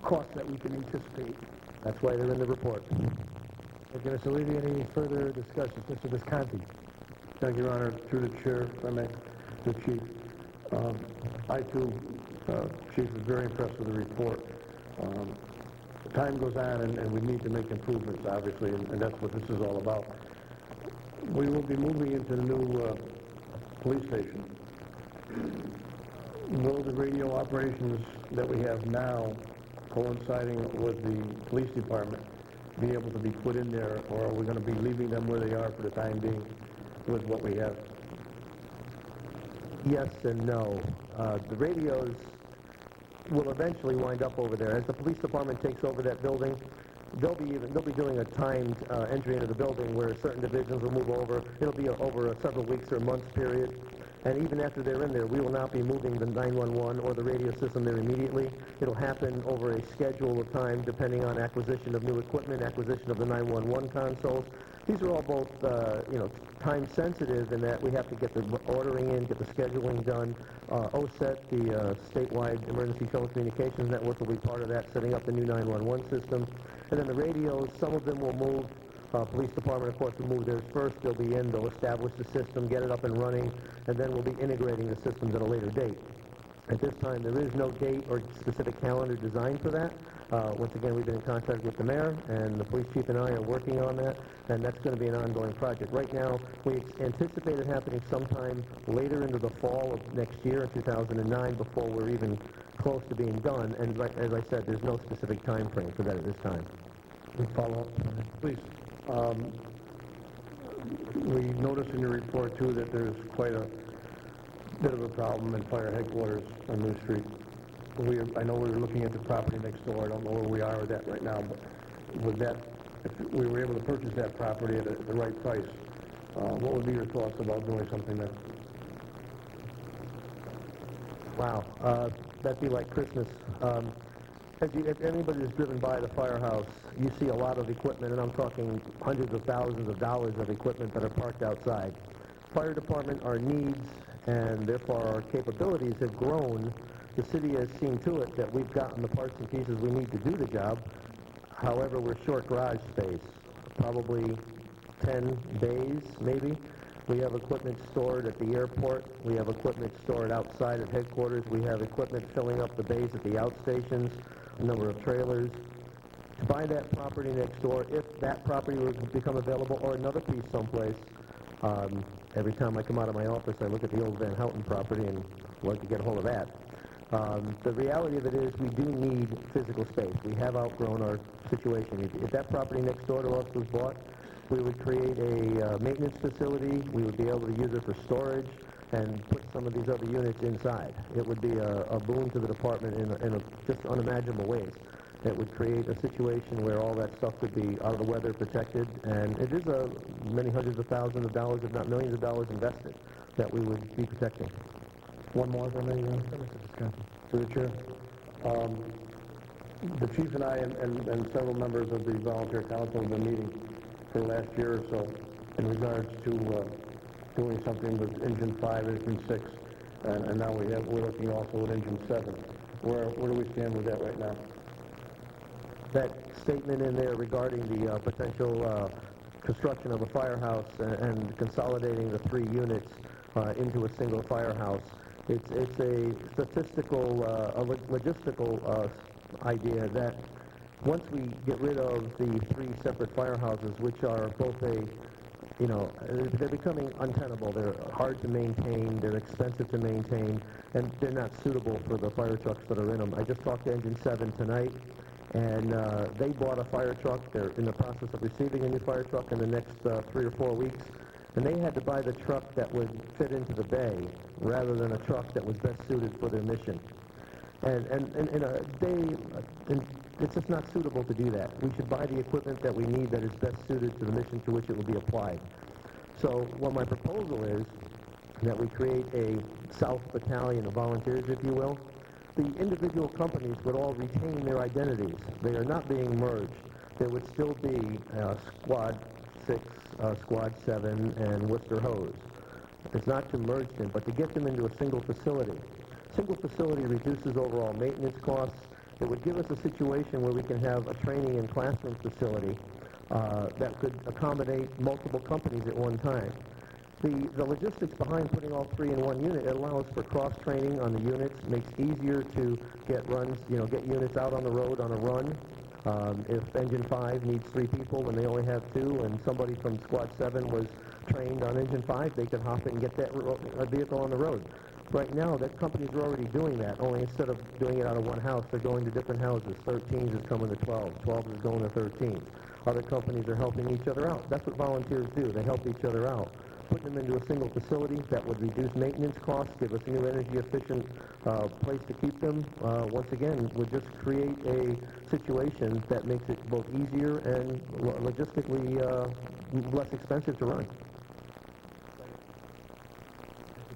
costs that we can anticipate. That's why they're in the report. Thank you, Mr. Levy. Any further discussion? Mr. Visconti. Thank you, Your Honor. Through the chair, if I may, the chief. I, too, Chief, was very impressed with the report. Time goes on, and we need to make improvements, obviously, and that's what this is all about. We will be moving into the new police station. Will the radio operations that we have now, coinciding with the police department, be able to be put in there, or are we going to be leaving them where they are for the time being with what we have? Yes and no. The radios will eventually wind up over there. As the police department takes over that building, they'll be doing a timed entry into the building where certain divisions will move over. It'll be over a several weeks or months period. And even after they're in there, we will not be moving the 911 or the radio system there immediately. It'll happen over a schedule of time depending on acquisition of new equipment, acquisition of the 911 consoles. These are all both, time sensitive in that we have to get the ordering in, get the scheduling done. OSET, the statewide emergency telecommunications network, will be part of that, setting up the new 911 system. And then the radios, some of them will move. Police department, of course, will move theirs first. They'll be in, they'll establish the system, get it up and running, and then we'll be integrating the systems at a later date. At this time, there is no date or specific calendar designed for that. Once again, we've been in contact with the mayor, and the police chief and I are working on that, and that's going to be an ongoing project. Right now, we anticipate it happening sometime later into the fall of next year, in 2009, before we're even close to being done. And as I said, there's no specific time frame for that at this time. Follow up, please. We noticed in your report, too, that there's quite a bit of a problem in fire headquarters on New Street. I know we were looking at the property next door. I don't know where we are with that right now, but with that, if we were able to purchase that property at the right price, what would be your thoughts about doing something there? Wow, that'd be like Christmas. If anybody has driven by the firehouse, you see a lot of equipment, and I'm talking hundreds of thousands of dollars of equipment that are parked outside. Fire department, our needs, and therefore our capabilities have grown. The city has seen to it that we've gotten the parts and pieces we need to do the job. However, we're short garage space, probably 10 bays, maybe. We have equipment stored at the airport. We have equipment stored outside at headquarters. We have equipment filling up the bays at the outstations, a number of trailers. To buy that property next door, if that property were to become available, or another piece someplace, Every time I come out of my office, I look at the old Van Houten property and like to get a hold of that. The reality of it is we do need physical space. We have outgrown our situation. If that property next door to us was bought, we would create a maintenance facility. We would be able to use it for storage and put some of these other units inside. It would be a boon to the department in just unimaginable ways. It would create a situation where all that stuff could be out of the weather protected, and it is many hundreds of thousands of dollars, if not millions of dollars invested, that we would be protecting. One more, if I may, through the chair. The chief and I and several members of the volunteer council have been meeting for the last year or so in regards to doing something with Engine 5, Engine 6, and now we're looking also at Engine 7. Where do we stand with that right now? That statement in there regarding the potential construction of a firehouse and consolidating the 3 units into a single firehouse, it's a statistical, logistical idea that once we get rid of the 3 separate firehouses, which are both they're becoming untenable. They're hard to maintain, they're expensive to maintain, and they're not suitable for the fire trucks that are in them. I just talked to Engine 7 tonight, and they bought a fire truck. They're in the process of receiving a new fire truck in the next 3 or 4 weeks, and they had to buy the truck that would fit into the bay rather than a truck that was best suited for their mission. And in a day, it's just not suitable to do that. We should buy the equipment that we need that is best suited to the mission to which it will be applied. So what my proposal is that we create a South Battalion of volunteers, if you will. The individual companies would all retain their identities. They are not being merged. There would still be Squad 6, Squad 7, and Worcester Hose. It's not to merge them, but to get them into a single facility. Single facility reduces overall maintenance costs. It would give us a situation where we can have a training and classroom facility that could accommodate multiple companies at one time. The logistics behind putting all 3 in one unit, it allows for cross-training on the units, makes easier to get runs, get units out on the road on a run. If Engine 5 needs 3 people when they only have 2, and somebody from Squad 7 was trained on Engine 5, they could hop in and get that vehicle on the road. Right now, that companies are already doing that, only instead of doing it out of one house, they're going to different houses. 13s is coming to 12, 12 is going to 13. Other companies are helping each other out. That's what volunteers do. They help each other out. Putting them into a single facility that would reduce maintenance costs, give us a new energy-efficient place to keep them, once again, would just create a situation that makes it both easier and logistically less expensive to run.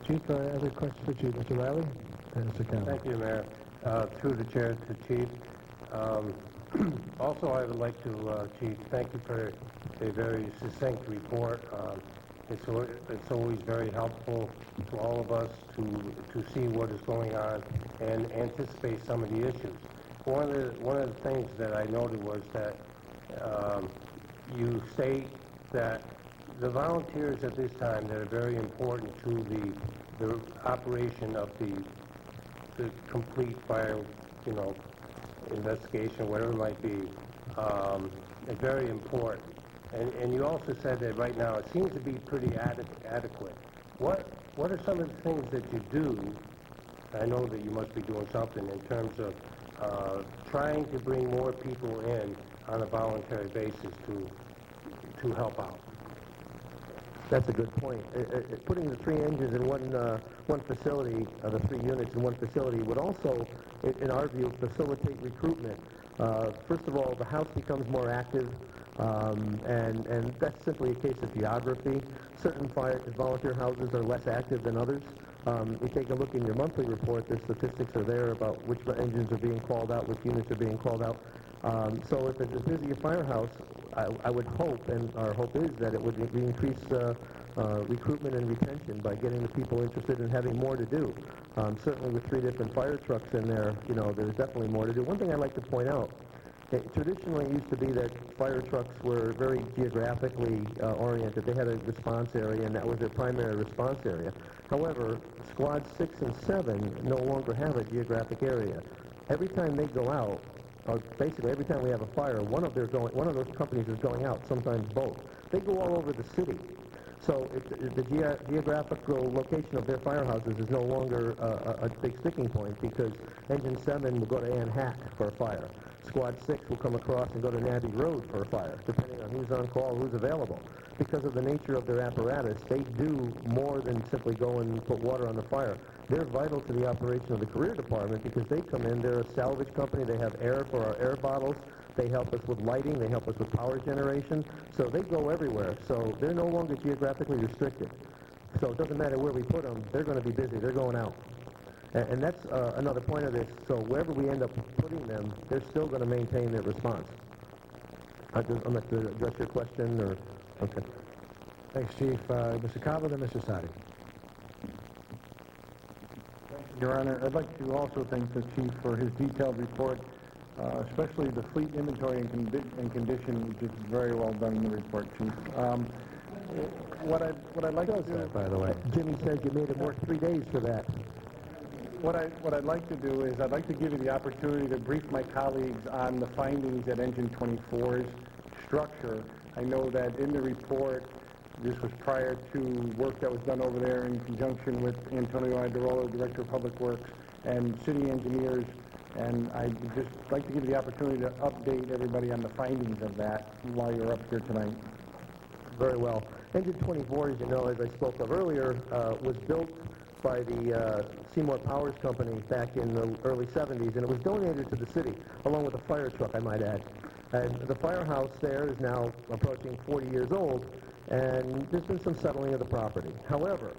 Chief, other questions for Chief? Mr. Riley? And Mr. Campbell. Thank you, Mayor. Through the chair to Chief. Also, I would like to, Chief, thank you for a very succinct report. It's always very helpful to all of us to see what is going on and anticipate some of the issues. One of the things that I noted was that you state that the volunteers at this time that are very important to the operation of the complete fire, investigation, whatever it might be, is very important. And you also said that right now it seems to be pretty adequate. What are some of the things that you do? I know that you must be doing something in terms of trying to bring more people in on a voluntary basis to help out. That's a good point. Putting the 3 engines in one facility, the 3 units in one facility, would also, in our view, facilitate recruitment. First of all, the house becomes more active, and that's simply a case of geography. Certain volunteer houses are less active than others. You take a look in your monthly report, the statistics are there about which engines are being called out, which units are being called out. So if it's as busy a firehouse, I would hope, and our hope is that it would increase recruitment and retention by getting the people interested in having more to do. Certainly with 3 different fire trucks in there, there's definitely more to do. One thing I'd like to point out, traditionally it used to be that fire trucks were very geographically oriented. They had a response area, and that was their primary response area. However, Squad 6 and 7 no longer have a geographic area. Every time they go out, or basically every time we have a fire, one of those companies is going out, sometimes both. They go all over the city. So the geographical location of their firehouses is no longer a big sticking point because Engine 7 will go to Ann Hack for a fire. Squad 6 will come across and go to Nabby Road for a fire, depending on who's on call, who's available. Because of the nature of their apparatus, they do more than simply go and put water on the fire. They're vital to the operation of the career department because they come in, they're a salvage company, they have air for our air bottles, they help us with lighting, they help us with power generation, so they go everywhere. So they're no longer geographically restricted. So it doesn't matter where we put them, they're going to be busy, they're going out. And that's another point of this. So wherever we end up putting them, they're still going to maintain their response. I'm going to address your question, or... Okay. Thanks, Chief. Mr. Cava, then Mr. Sadi. Your Honor, I'd like to also thank the Chief for his detailed report, especially the fleet inventory and condition, which is very well done in the report, Chief. What I'd like to do... by the way. Jimmy says you made him work 3 days for that. What I'd like to do is I'd like to give you the opportunity to brief my colleagues on the findings at Engine 24's structure. I know that in the report, this was prior to work that was done over there in conjunction with Antonio Idarolo, Director of Public Works, and city engineers, and I'd just like to give you the opportunity to update everybody on the findings of that while you're up here tonight. Very well. Engine 24, as you know, as I spoke of earlier, was built by the Seymour Powers Company back in the early 70s, and it was donated to the city, along with a fire truck, I might add. And the firehouse there is now approaching 40 years old, and there's been some settling of the property. However,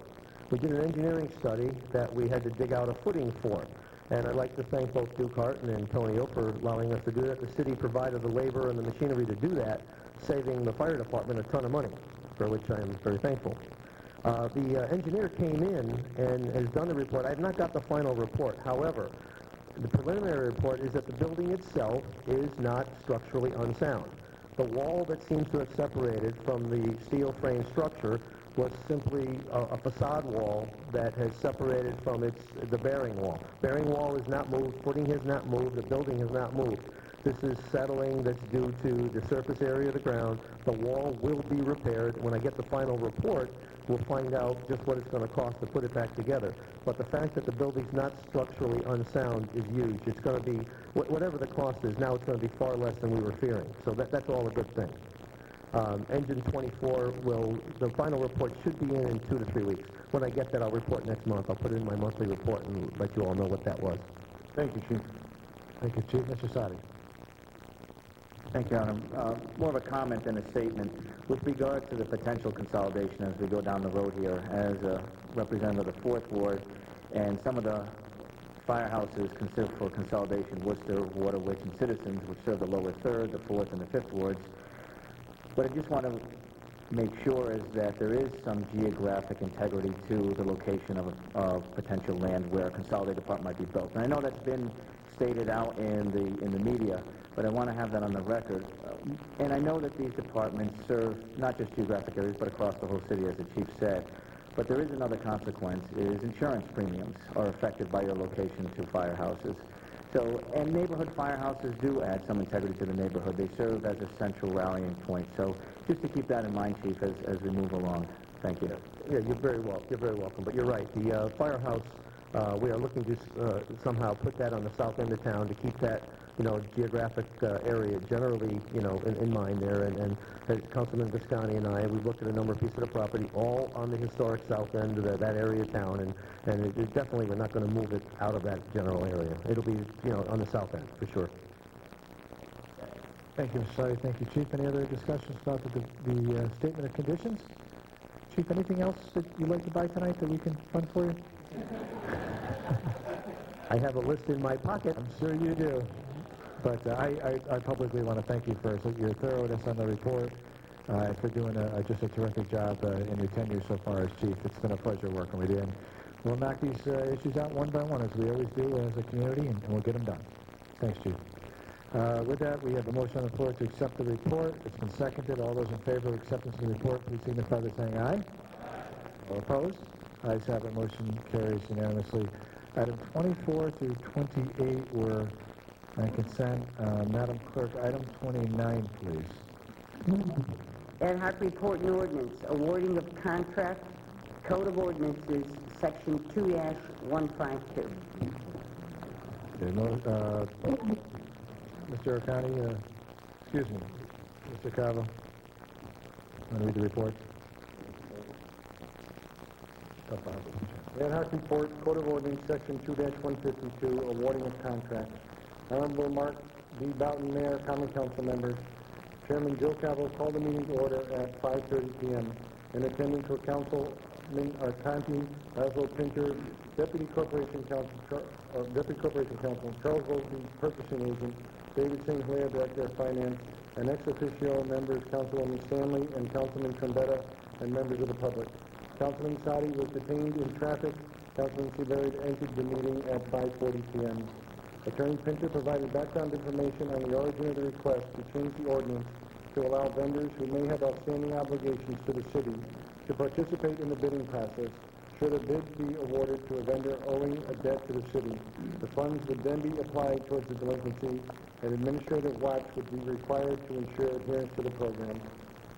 we did an engineering study that we had to dig out a footing for. And I'd like to thank both Duke Hart and Antonio for allowing us to do that. The city provided the labor and the machinery to do that, saving the fire department a ton of money, for which I am very thankful. The engineer came in and has done the report. I have not got the final report. However, the preliminary report is that the building itself is not structurally unsound. The wall that seems to have separated from the steel frame structure was simply a facade wall that has separated from the bearing wall. Bearing wall is not moved, footing has not moved, the building has not moved. This is settling that's due to the surface area of the ground. The wall will be repaired. When I get the final report, we'll find out just what it's going to cost to put it back together. But the fact that the building's not structurally unsound is huge. It's going to be, whatever the cost is, now it's going to be far less than we were fearing. So that's all a good thing. Engine 24 the final report should be in 2 to 3 weeks. When I get that, I'll report next month. I'll put it in my monthly report and let you all know what that was. Thank you, Chief. Thank you, Chief. Mr. Sadi. Thank you, Your Honor. More of a comment than a statement. With regard to the potential consolidation as we go down the road here, as a representative of the 4th Ward, and some of the firehouses considered for consolidation, Worcester, Waterwich, and Citizens, which serve the lower 3rd, the 4th, and the 5th Wards. What I just want to make sure is that there is some geographic integrity to the location of potential land where a consolidated department might be built. And I know that's been stated out in the media, but I want to have that on the record. And I know that these departments serve not just geographic areas, but across the whole city, as the Chief said. But there is another consequence, is insurance premiums are affected by your location to firehouses. So, and neighborhood firehouses do add some integrity to the neighborhood. They serve as a central rallying point. So just to keep that in mind, Chief, as we move along. Thank you. Yeah, you're very welcome. But you're right. The firehouse, we are looking to somehow put that on the south end of town to keep that, geographic area generally, in mind there. And Councilman Visconti and I, we've looked at a number of pieces of property, all on the historic south end of that area of town. And it definitely, we're not going to move it out of that general area. It'll be, on the south end, for sure. Thank you, Mr. Sadi. Thank you, Chief. Any other discussions about the statement of conditions? Chief, anything else that you'd like to buy tonight that we can fund for you? I have a list in my pocket. I'm sure you do. But I publicly want to thank you for your thoroughness on the report, for doing just a terrific job in your tenure so far as Chief. It's been a pleasure working with you. And we'll knock these issues out one by one, as we always do as a community, and we'll get them done. Thanks, Chief. With that, we have a motion on the floor to accept the report. It's been seconded. All those in favor of acceptance of the report, please signify by saying aye. All opposed? Ayes have it. Motion carries unanimously. Item 24 through 28 were by consent. Madam Clerk, item 29, please. Ad hoc report and ordinance, awarding of contract, Code of Ordinances, Section 2-152. Okay, Mr. Arcani, excuse me, Mr. Cavo, want to read the report? Ad hoc report, Code of Ordinance, Section 2-152, awarding of contract. Honorable Mark D. Boughton, Mayor, Common Council members. Chairman Joe Cavo called the meeting to order at 5:30 p.m. In attendance were Councilman Arcanti, Laszlo Pinter, Deputy Corporation Counsel Charles Volpe, Purchasing Agent, David St. Hilaire, Director of Finance, and ex officio members Councilwoman Stanley and Councilman Trombetta, and members of the public. Councilman Sadi was detained in traffic. Councilman Seabury entered the meeting at 5:40 p.m. Attorney Pinter provided background information on the origin of the request to change the ordinance to allow vendors who may have outstanding obligations to the city to participate in the bidding process should a bid be awarded to a vendor owing a debt to the city. The funds would then be applied towards the delinquency, and administrative watch would be required to ensure adherence to the program.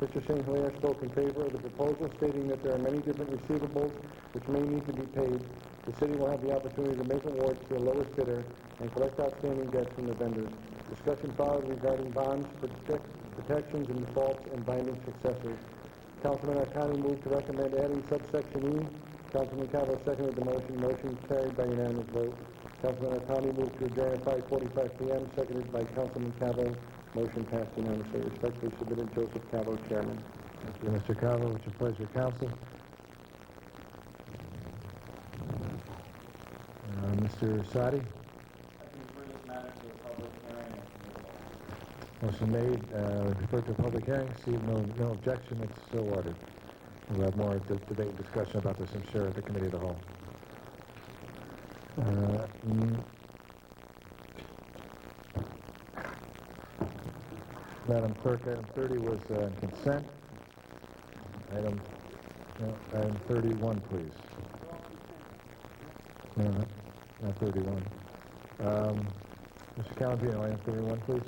Mr. St. Hilaire spoke in favor of the proposal, stating that there are many different receivables which may need to be paid. The city will have the opportunity to make awards to the lowest bidder and collect outstanding debts from the vendors. Discussion followed regarding bonds, protections and defaults, and binding successors. Councilman Arcani moved to recommend adding subsection E. Councilman Cavo seconded the motion. Motion carried by unanimous vote. Councilman Arcani moved to adjourn at 5:45 p.m., seconded by Councilman Cavo. Motion passed unanimously. Respectfully submitted, Joseph Cavo, Chairman. Thank you, Mr. Cavo. What's your pleasure, Council? Mr. Sadi? Motion made, referred to a public hearing. See no objection. It's so ordered. We'll have more debate and discussion about this, I'm sure, at the committee of the whole. Madam Clerk, item 30 was consent. Item 31, please. No, not 31. Mr. Calendino, item 31, please.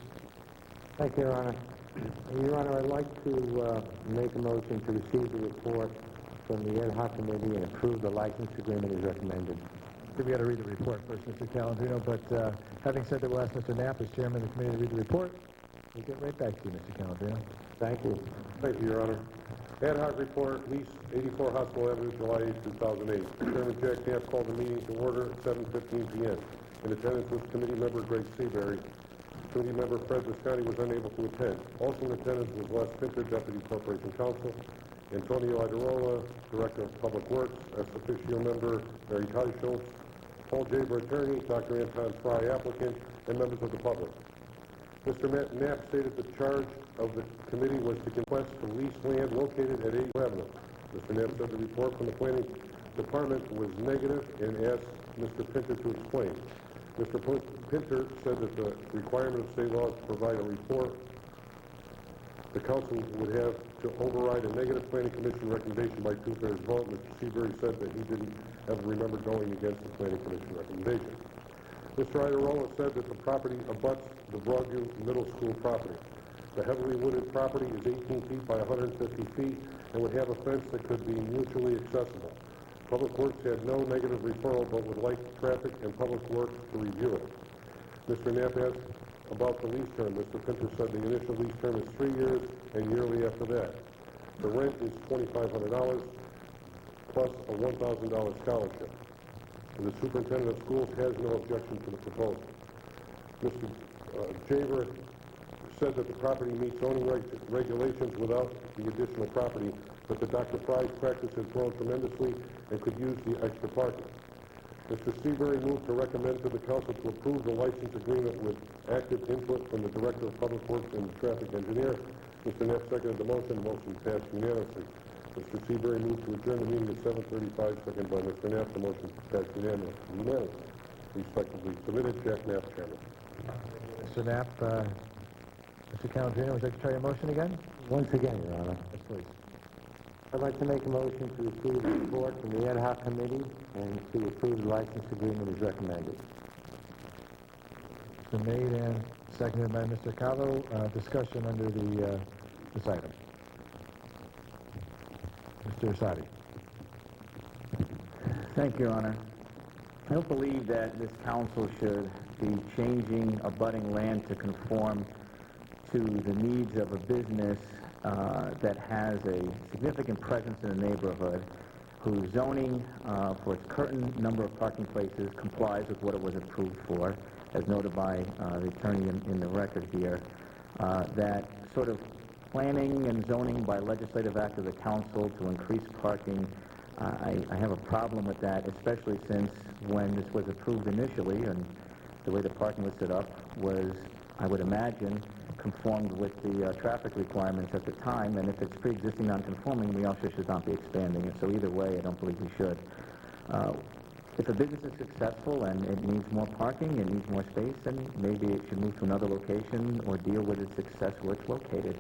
Thank you, Your Honor. Your Honor, I'd like to make a motion to receive the report from the ad hoc committee and approve the license agreement as recommended. We've got to read the report first, Mr. Calendino, but having said that, we'll ask Mr. Knapp, as chairman of the committee, to read the report. We'll get right back to you, Mr. Calendino. Thank you. Thank you, Your Honor. Ad hoc report, lease 84 Hospital Avenue, July 8, 2008. Chairman Jack Knapp called the meeting to order at 7:15 p.m. In attendance was committee member Greg Seabury. Committee member Fred Visconti was unable to attend. Also in attendance was Les Pinter, Deputy Corporation Counsel, Antonio Idarola, Director of Public Works, ex officio member Mary Teisholz, Paul Jaber, attorney, Dr. Anton Fry, applicant, and members of the public. Mr. Knapp stated the charge of the committee was to request to lease land located at 8th Avenue. Mr. Knapp said the report from the planning department was negative and asked Mr. Pinter to explain. Mr. Pinter said that the requirement of state law is to provide a report. The council would have to override a negative planning commission recommendation by 2/3 vote. Mr. Seabury said that he didn't ever remember going against the planning commission recommendation. Mr. Idarola said that the property abuts the Broadview Middle School property. The heavily wooded property is 18 feet by 150 feet and would have a fence that could be mutually accessible. Public Works had no negative referral, but would like traffic and Public Works to review it. Mr. Knapp asked about the lease term. Mr. Pinter said the initial lease term is 3 years and yearly after that. The rent is $2,500 plus a $1,000 scholarship. And the superintendent of schools has no objection to the proposal. Mr. Jaber said that the property meets zoning regulations without the additional property, but the Dr. Fry's practice has grown tremendously and could use the extra parking. Mr. Seabury moved to recommend to the council to approve the license agreement with active input from the Director of Public Works and the Traffic Engineer. Mr. Knapp seconded the motion. Motion passed unanimously. Mr. Seabury moved to adjourn the meeting at 7:35, seconded by Mr. Knapp. The motion passed unanimously. Respectively submitted, Jack Knapp, Chairman. Mr. Knapp, Mr. Calendino, would you like to try your motion again? Once again, Your Honor. Yes, please. I'd like to make a motion to receive the report from the ad hoc committee and to approve the license agreement as recommended. It's been made and seconded by Mr. Cavo. Discussion under this item. Mr. Asadi. Thank you, Your Honor. I don't believe that this council should be changing abutting land to conform to the needs of a business that has a significant presence in the neighborhood, whose zoning for its current number of parking places complies with what it was approved for, as noted by the attorney in the record here. That sort of planning and zoning by legislative act of the council to increase parking, I have a problem with that, especially since when this was approved initially and the way the parking was set up was, I would imagine, conformed with the traffic requirements at the time, and if it's pre-existing non-conforming, we also should not be expanding it. So either way, I don't believe we should. If a business is successful and it needs more parking, it needs more space, then maybe it should move to another location or deal with its success where it's located.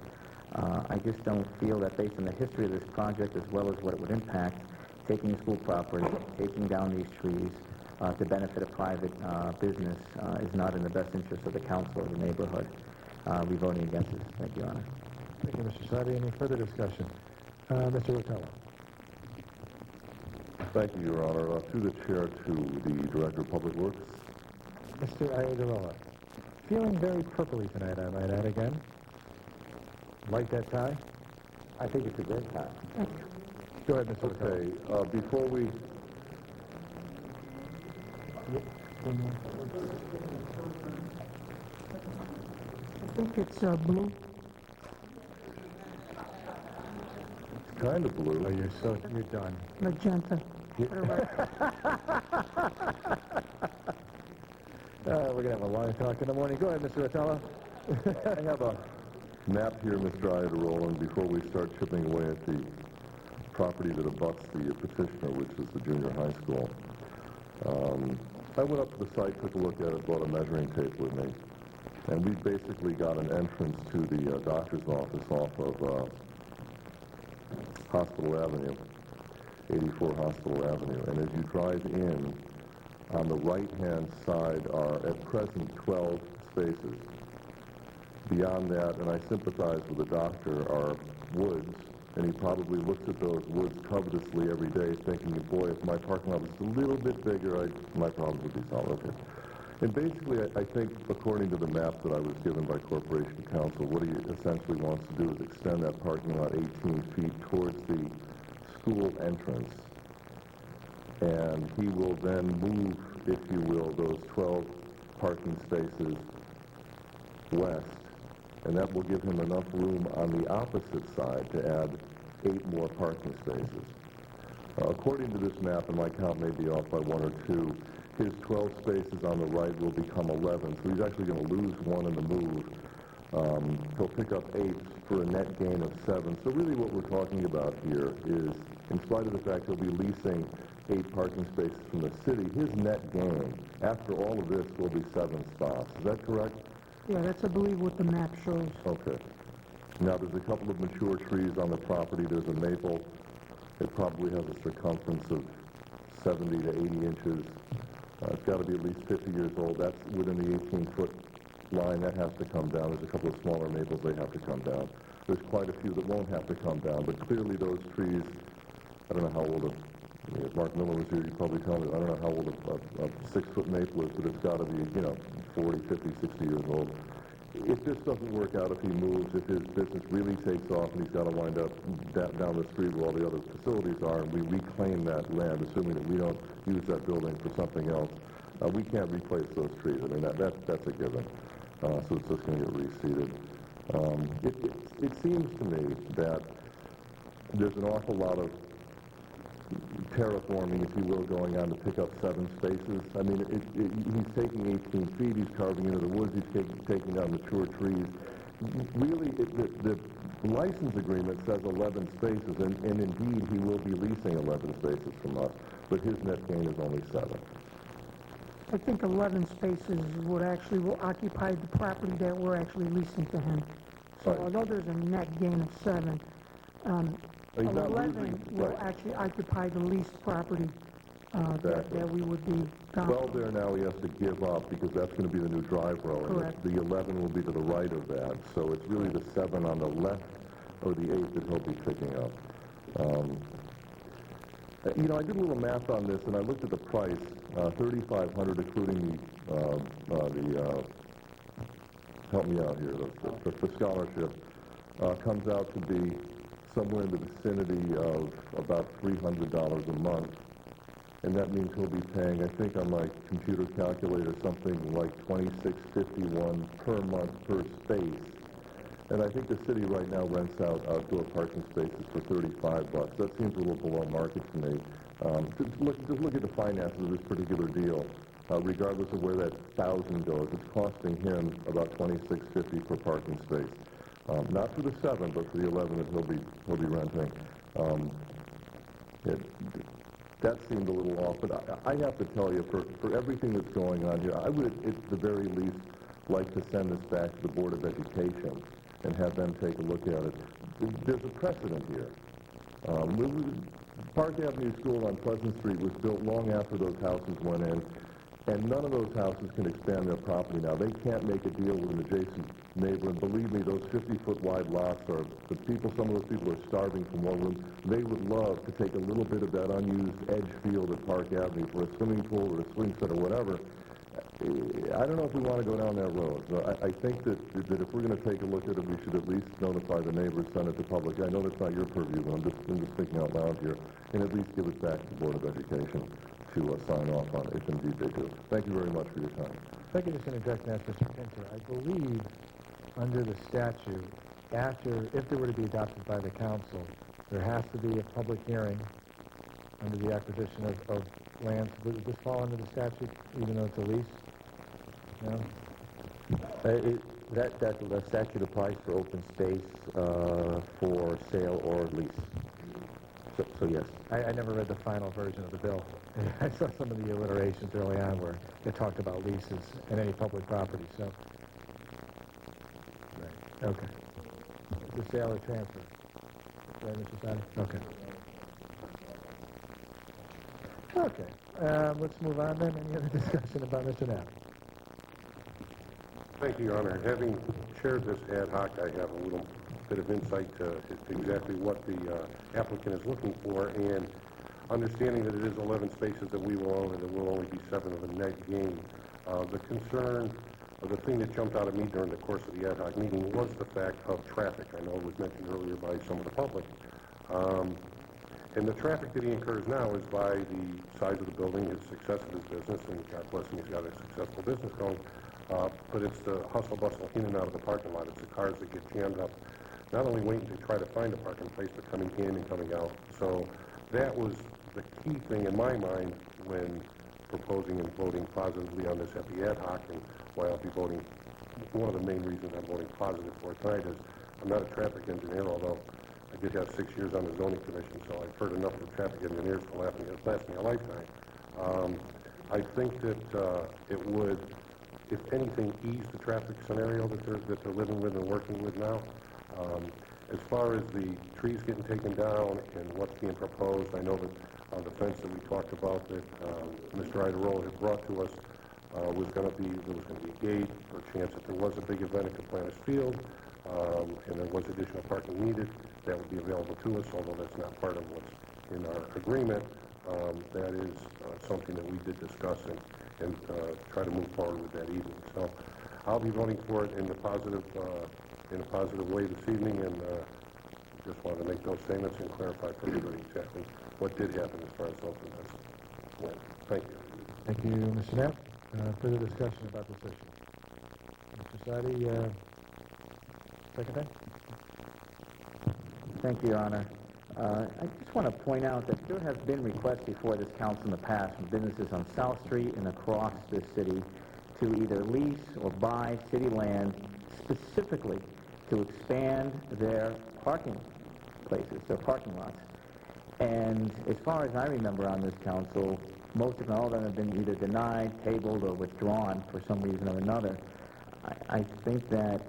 I just don't feel that based on the history of this project as well as what it would impact, taking school property, taking down these trees to benefit a private business is not in the best interest of the council or the neighborhood. We're voting against this. Thank you, Your Honor. Thank you, Mr. Sadi. Any further discussion? Mr. Rotella. Thank you, Your Honor. Through the chair to the Director of Public Works. Mr. Iadarola. Feeling very purpley tonight, I might add again. Like that tie? I think it's a great tie. Go ahead, Mr. Rotella. Okay, before we... I think it's blue. It's kind of blue. Oh, you're done. Magenta. We're going to have a long talk in the morning. Go ahead, Mr. Rotella. I have a map here, Mr. Iadarola, and before we start chipping away at the property that abuts the petitioner, which is the junior high school, I went up to the site, took a look at it, brought a measuring tape with me, and we've basically got an entrance to the doctor's office off of Hospital Avenue, 84 Hospital Avenue, and as you drive in, on the right-hand side are at present 12 spaces. Beyond that, and I sympathize with the doctor, are woods, and he probably looks at those woods covetously every day, thinking, boy, if my parking lot was a little bit bigger, my problems would be solved. Okay. And basically, I think, according to the map that I was given by Corporation Counsel, what he essentially wants to do is extend that parking lot 18 feet towards the school entrance. And he will then move, if you will, those 12 parking spaces west. And that will give him enough room on the opposite side to add 8 more parking spaces. According to this map, and my count may be off by 1 or 2, his 12 spaces on the right will become 11, so he's actually going to lose 1 in the move. He'll pick up 8 for a net gain of 7. So really what we're talking about here is, in spite of the fact he'll be leasing 8 parking spaces from the city, his net gain, after all of this, will be 7 spots. Is that correct? Yeah, that's, I believe, what the map shows. Okay. Now, there's a couple of mature trees on the property. There's a maple. It probably has a circumference of 70 to 80 inches. It's got to be at least 50 years old. That's within the 18-foot line. That has to come down. There's a couple of smaller maples. They have to come down. There's quite a few that won't have to come down. But clearly those trees, I don't know how old if Mark Miller was here, you'd probably tell me, I don't know how old a 6-foot maple is, but it's got to be, 40, 50, 60 years old. It just doesn't work out if he moves, if his business really takes off and he's got to wind up down the street where all the other facilities are, and we reclaim that land, assuming that we don't use that building for something else. We can't replace those trees. I mean, that's a given. So it's just going to get reseeded. It seems to me that there's an awful lot of terraforming, if you will, going on to pick up 7 spaces. I mean, he's taking 18 feet, he's carving into the woods, he's taking down mature trees. Really, the license agreement says 11 spaces, and indeed he will be leasing 11 spaces from us, but his net gain is only 7. I think 11 spaces will occupy the property that we're actually leasing to him. So Right. although there's a net gain of 7, He's not 11 losing, will right. actually occupy the leased property Exactly. that we would be... 12 there now he has to give up because that's going to be the new drive row. Correct. And the 11 will be to the right of that. So it's really the 7 on the left or the 8 that he'll be picking up. You know, I did a little math on this, and I looked at the price, $3,500, including help me out here, the scholarship, comes out to be somewhere in the vicinity of about $300 a month. And that means he'll be paying, I think on my computer calculator, something like $26.51 per month per space. And I think the city right now rents out outdoor parking spaces for $35. That seems a little below market to me. Just look at the finances of this particular deal. Regardless of where that 1,000 goes, it's costing him about $26.50 per parking space. Not for the 7, but for the 11 that he'll be renting. That seemed a little off, but I have to tell you, for everything that's going on here, I would, at the very least, like to send this back to the Board of Education and have them take a look at it. There's a precedent here. Park Avenue School on Pleasant Street was built long after those houses went in, and none of those houses can expand their property now. They can't make a deal with an adjacent neighbor, and believe me, those 50-foot wide lots are, some of those people are starving for more room. They would love to take a little bit of that unused edge field at Park Avenue for a swimming pool or a swing set or whatever. I don't know if we want to go down that road. I think that if we're going to take a look at it, we should at least notify the neighbors, send it to public. I know that's not your purview, but I'm just thinking out loud here, and at least give it back to the Board of Education to sign off on if indeed they do. Thank you very much for your time. If I could just interject now, Mr. Pinter, I believe under the statute, if it were to be adopted by the council, there has to be a public hearing under the acquisition of land. Does this fall under the statute, even though it's a lease? No? That statute applies for open space for sale or lease. So yes. I never read the final version of the bill. I saw some of the alliterations early on where it talked about leases and any public property, so. Right. Okay. The sale or transfer. Right, Mr. Sadi? Okay. Okay. Let's move on then. Any other discussion about Mr. Knapp? Thank you, Your Honor. Having chaired this ad hoc, I have a little bit of insight to exactly what the applicant is looking for, and understanding that it is 11 spaces that we will own and there will only be 7 of a net gain. The concern, or the thing that jumped out at me during the course of the ad hoc meeting was the fact of traffic. I know it was mentioned earlier by some of the public. And the traffic that he incurs now is by the size of the building, his success of his business, and God bless him, he's got a successful business going. But it's the hustle bustle in and out of the parking lot. It's the cars that get jammed up, not only waiting to try to find a parking place, but coming in and coming out. So that was the key thing in my mind when proposing and voting positively on this at the ad hoc, and why I'll be voting. One of the main reasons I'm voting positive for it tonight is I'm not a traffic engineer, although I did have 6 years on the zoning commission, so I've heard enough of traffic engineers to last me a lifetime. I think that it would, if anything, ease the traffic scenario that they're living with and working with now. As far as the trees getting taken down and what's being proposed, I know that the fence that we talked about that Mr. Idarola had brought to us there was going to be a gate for a chance if there was a big event at Caplanis Field and there was additional parking needed, that would be available to us, although that's not part of what's in our agreement. That is something that we did discuss and try to move forward with that evening. So I'll be voting for it in a positive way this evening, and just wanted to make those statements and clarify for everybody exactly what did happen as far as openness went. Thank you. Thank you, Mr. Knapp. Further discussion about this issue. Mr. Sadi, second thing? Thank you, Your Honor. I just want to point out that there have been requests before this council in the past from businesses on South Street and across the city to either lease or buy city land specifically to expand their parking places, their parking lots. And as far as I remember on this council, most if not all of them have been either denied, tabled, or withdrawn for some reason or another. I think that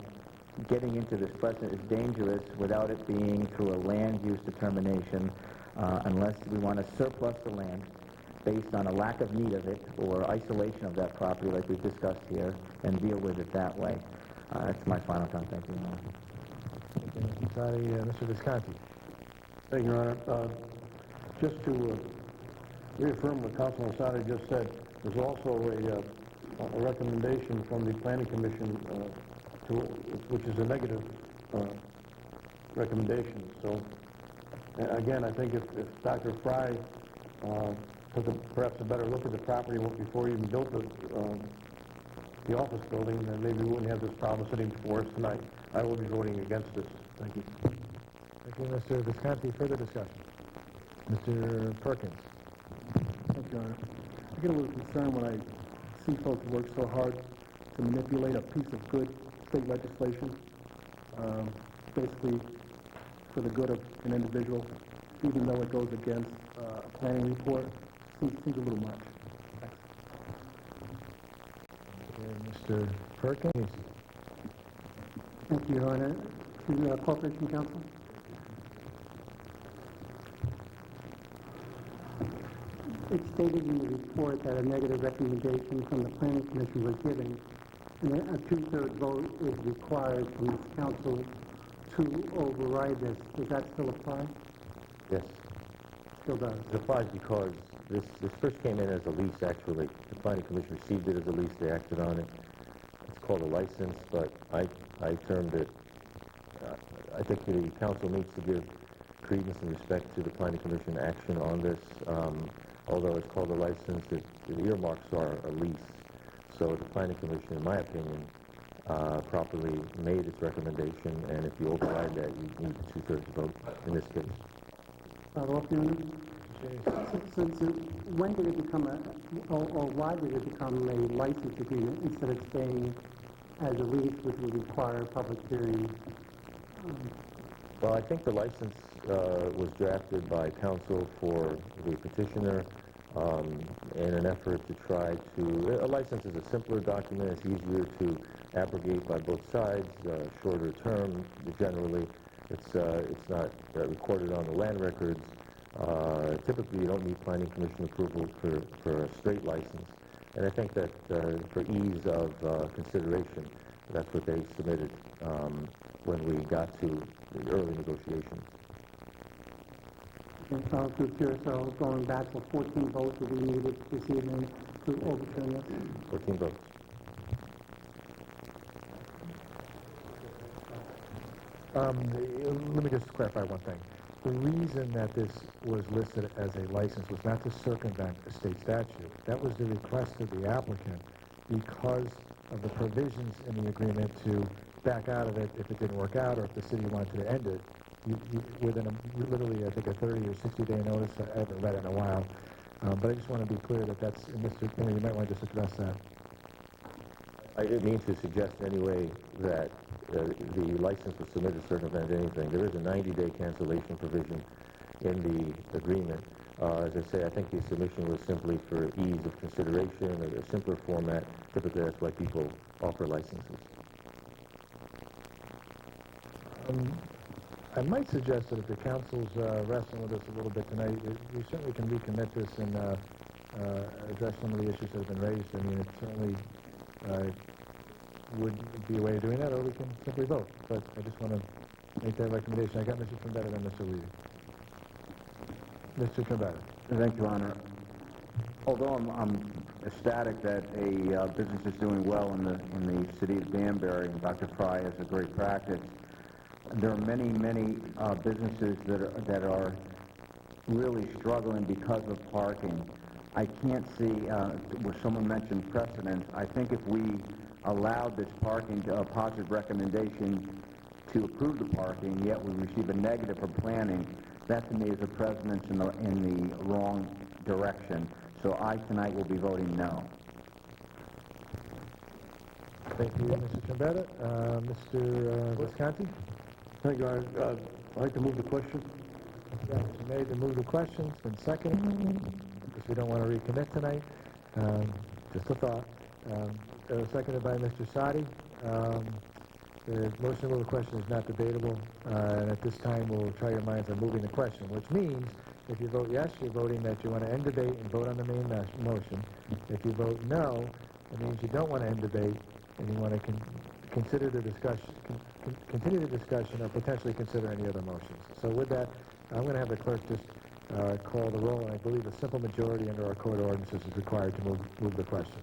getting into this precedent is dangerous without it being through a land use determination, unless we want to surplus the land based on a lack of need of it or isolation of that property like we've discussed here, and deal with it that way. That's my final comment. Thank you. Thank you, Mr. Sadi. Mr. Visconti. Thank you, Your Honor. Just to reaffirm what Councilman Asadi just said, there's also a recommendation from the Planning Commission, which is a negative recommendation. So, again, I think if Dr. Fry took perhaps a better look at the property before he even built the office building, then maybe we wouldn't have this problem sitting before us tonight. I will be voting against this. Thank you. Thank you, Mr. Visconti. Further discussion? Mr. Perkins. Thank you, Your Honor. I get a little concerned when I see folks work so hard to manipulate a piece of good state legislation, basically for the good of an individual, even though it goes against a planning report. Seems a little much. Mr. Perkins. Thank you, Your Honor. To the Corporation Counsel. It's stated in the report that a negative recommendation from the Planning Commission was given, and a two-thirds vote is required from this council to override this. Does that still apply? Yes. Still does. It applies because this first came in as a lease, actually. The Planning Commission received it as a lease. They acted on it. It's called a license, but I termed it, I think the council needs to give credence and respect to the Planning Commission action on this. Although it's called a license, the earmarks are a lease. So the Planning Commission, in my opinion, properly made its recommendation, and if you override that, you need a two-thirds vote in this case. When did it become or why did it become a license agreement instead of staying as a lease, which would require a public hearing? Well, I think the license was drafted by counsel for the petitioner in an effort to try to... A license is a simpler document. It's easier to abrogate by both sides, shorter term generally. It's not recorded on the land records. Typically, you don't need Planning Commission approval for a straight license. And I think that for ease of consideration, that's what they submitted when we got to the early negotiations. And so I was curious, so going back to 14 votes that we needed this evening to overturn this? 14 votes. Let me just clarify one thing. The reason that this was listed as a license was not to circumvent a state statute. That was the request of the applicant because of the provisions in the agreement to back out of it if it didn't work out or if the city wanted to end it. Within literally, I think, a 30 or 60-day notice. I haven't read it in a while. But I just want to be clear that that's, Mr. Kinney, you might want to just address that. I didn't mean to suggest in any way that the license was submitted to circumvent anything. There is a 90-day cancellation provision in the agreement. As I say, I think the submission was simply for ease of consideration or a simpler format. Typically, that's why people offer licenses. I might suggest that if the council's wrestling with us a little bit tonight, we certainly can recommit this and address some of the issues that have been raised. I mean, it certainly would be a way of doing that, or we can simply vote. But I just want to make that recommendation. I got Mr. Trombetta and Mr. Reed. Mr. Trombetta. Thank you, Your Honor. Although I'm ecstatic that a business is doing well in the city of Danbury, and Dr. Fry has a great practice, there are many businesses that are really struggling because of parking. I can't see where someone mentioned precedent. I think if we allowed this parking positive recommendation to approve the parking, yet we receive a negative for planning, that to me is a precedent in the wrong direction. So I tonight will be voting no. Thank you, Mr. Trombetta. Mr. Visconti? Thank you, Your Honor. I'd like to move the question. Yeah, you made the move the question. It's been seconded. Because we don't want to recommit tonight. Just a thought. Seconded by Mr. Sadi. The motion to move the question is not debatable. And at this time, we'll try your minds on moving the question, which means if you vote yes, you're voting that you want to end debate and vote on the main motion. If you vote no, it means you don't want to end debate and you want to continue the discussion or potentially consider any other motions. So with that, I'm going to have the clerk just call the roll, and I believe a simple majority under our code ordinances is required to move the question.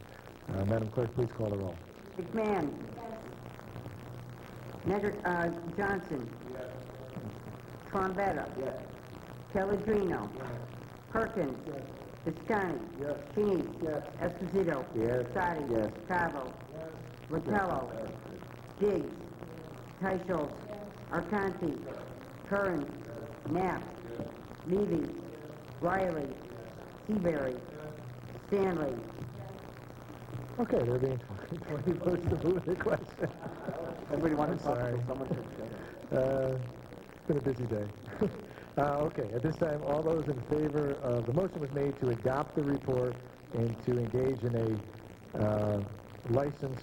Madam Clerk, please call the roll. McMahon. Johnson. Yes. Trombetta. Yes. Pellegrino. Yes. Perkins. Yes. Visconti. Yes. Feeney. Yes. Esposito. Yes. Sadi. Yes. Cavo. Yes. Vitello. Diggs. Teichholz. Arcanti. Curran. Knapp. Levy. Riley. Seabury. Stanley. Okay, there being 20 votes to move the question. Everybody wanted to talk, sorry. so someone should say it. It's been a busy day. Okay, at this time, all those in favor of the motion was made to adopt the report and to engage in a license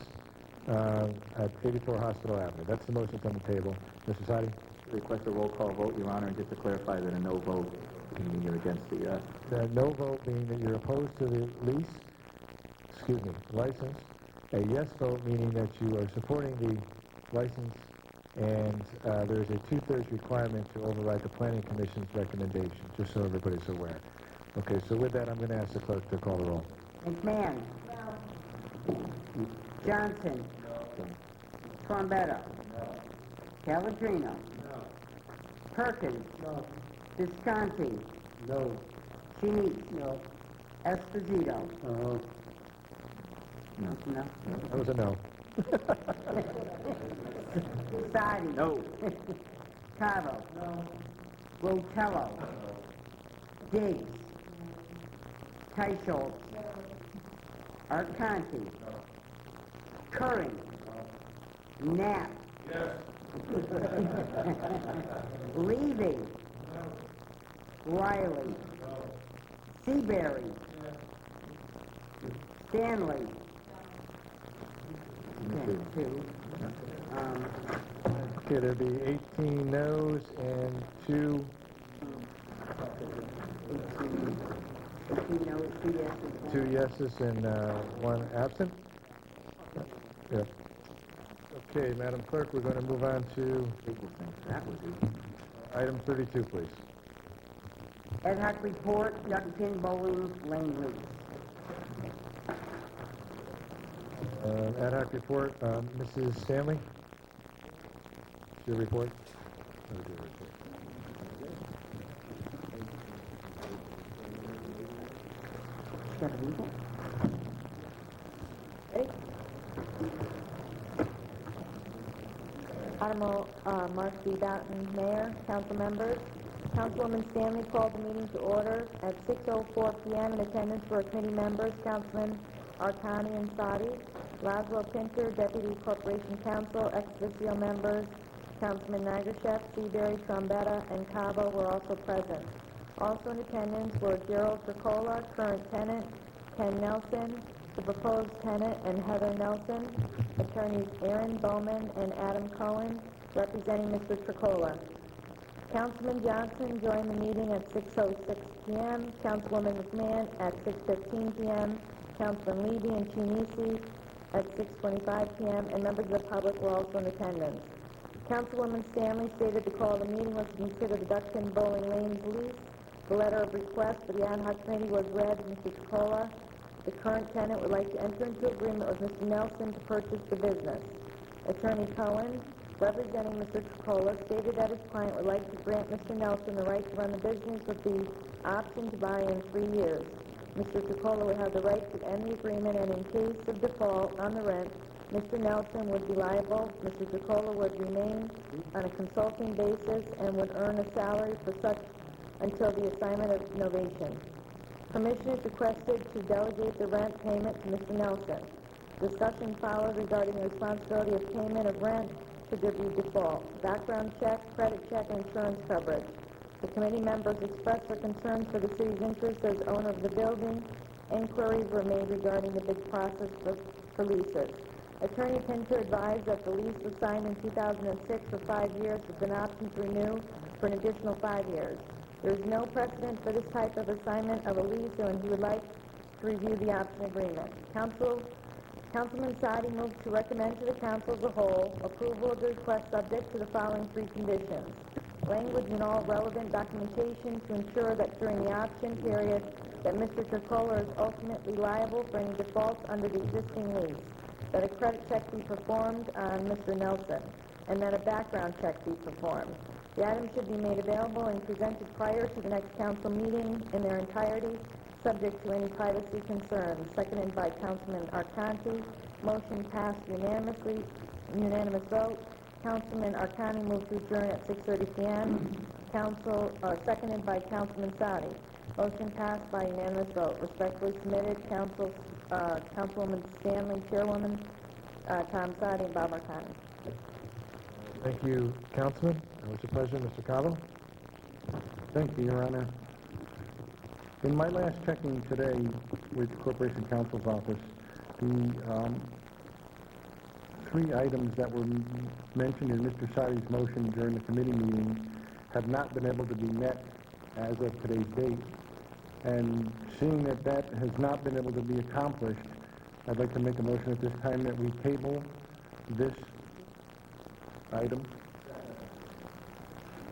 at 84 Hospital Avenue. That's the motion that's on the table. Mr. Sadi? Request a roll call vote, Your Honor, and just to clarify that a no vote meaning you're against the... The no vote meaning that you're opposed to the license. A yes vote meaning that you are supporting the license, and there's a 2/3 requirement to override the Planning Commission's recommendation, just so everybody's aware. Okay, so with that, I'm going to ask the clerk to call the roll. McMahon. Johnson. Trombetta. Pellegrino. Perkins. Visconti. No. Cheney. No. Esposito. No. No. That was a no. Sadi. No. Cavo. No. Rotello. Diggs. Teichholz. Arcanti. Curran. Knapp. Yes. Levy. Riley. Seabury. Stanley. Two. Okay, there'll be 18 noes and 2 yeses and 1 absent. Yeah. Okay, Madam Clerk, we're going to move on to item 32, please. Ad hoc report, Yucatan Bowling Lane lease. Ad hoc report, Mrs. Stanley? Your report? Honorable Mark B. Boughton, Mayor, council members. Councilwoman Stanley called the meeting to order at 6:04 p.m. In attendance were committee members, Councilman Arcani and Sadi, Laszlo Pinter, Deputy Corporation Counsel, ex-officio members, Councilman Nagershev, Seabury, Trombetta, and Cabo were also present. Also in attendance were Gerald Tricola, current tenant, Ken Nelson, the proposed tenant, and Heather Nelson, attorneys Aaron Bowman and Adam Cohen, representing Mr. Tricola. Councilman Johnson joined the meeting at 6:06 p.m., Councilwoman McMahon at 6:15 p.m., Councilman Levy and Chinisi at 6:25 p.m., and members of the public were also in attendance. Councilwoman Stanley stated the call of the meeting was to consider the Duckton Bowling Lanes lease. The letter of request for the ad hoc committee was read to Mr. Tricola. The current tenant would like to enter into agreement with Mr. Nelson to purchase the business. Attorney Cohen, representing Mr. Tricola, stated that his client would like to grant Mr. Nelson the right to run the business with the option to buy in 3 years. Mr. Tricola would have the right to end the agreement, and in case of default on the rent, Mr. Nelson would be liable. Mr. Tricola would remain on a consulting basis and would earn a salary for such until the assignment of novation. Permission is requested to delegate the rent payment to Mr. Nelson. Discussion followed regarding the responsibility of payment of rent should there be default, background check, credit check, and insurance coverage. The committee members expressed their concerns for the city's interest as owner of the building. Inquiries were made regarding the bid process for leases. Attorney Pinter advised that the lease was signed in 2006 for 5 years with an option to renew for an additional 5 years. There is no precedent for this type of assignment of a lease, and he would like to review the option agreement. Council Councilman Sadi moves to recommend to the council as a whole approval of the request subject to the following three conditions. Language in all relevant documentation to ensure that during the option period that Mr. Tricola is ultimately liable for any defaults under the existing lease, that a credit check be performed on Mr. Nelson, and that a background check be performed. The items should be made available and presented prior to the next council meeting in their entirety, subject to any privacy concerns. Seconded by Councilman Arcanti. Motion passed unanimously. Unanimous vote. Councilman Arcani moved to adjourn at 6:30 p.m. Seconded by Councilman Sadi. Motion passed by unanimous vote. Respectfully submitted, Councilwoman Stanley, Chairwoman, Tom Sadi, and Bob Arcani. Thank you, Councilman. What's your pleasure, Mr. Cavo? Thank you, Your Honor. In my last checking today with Corporation Counsel's office, the three items that were mentioned in Mr. Sadi's motion during the committee meeting have not been able to be met as of today's date. And seeing that that has not been able to be accomplished, I'd like to make a motion at this time that we table this item.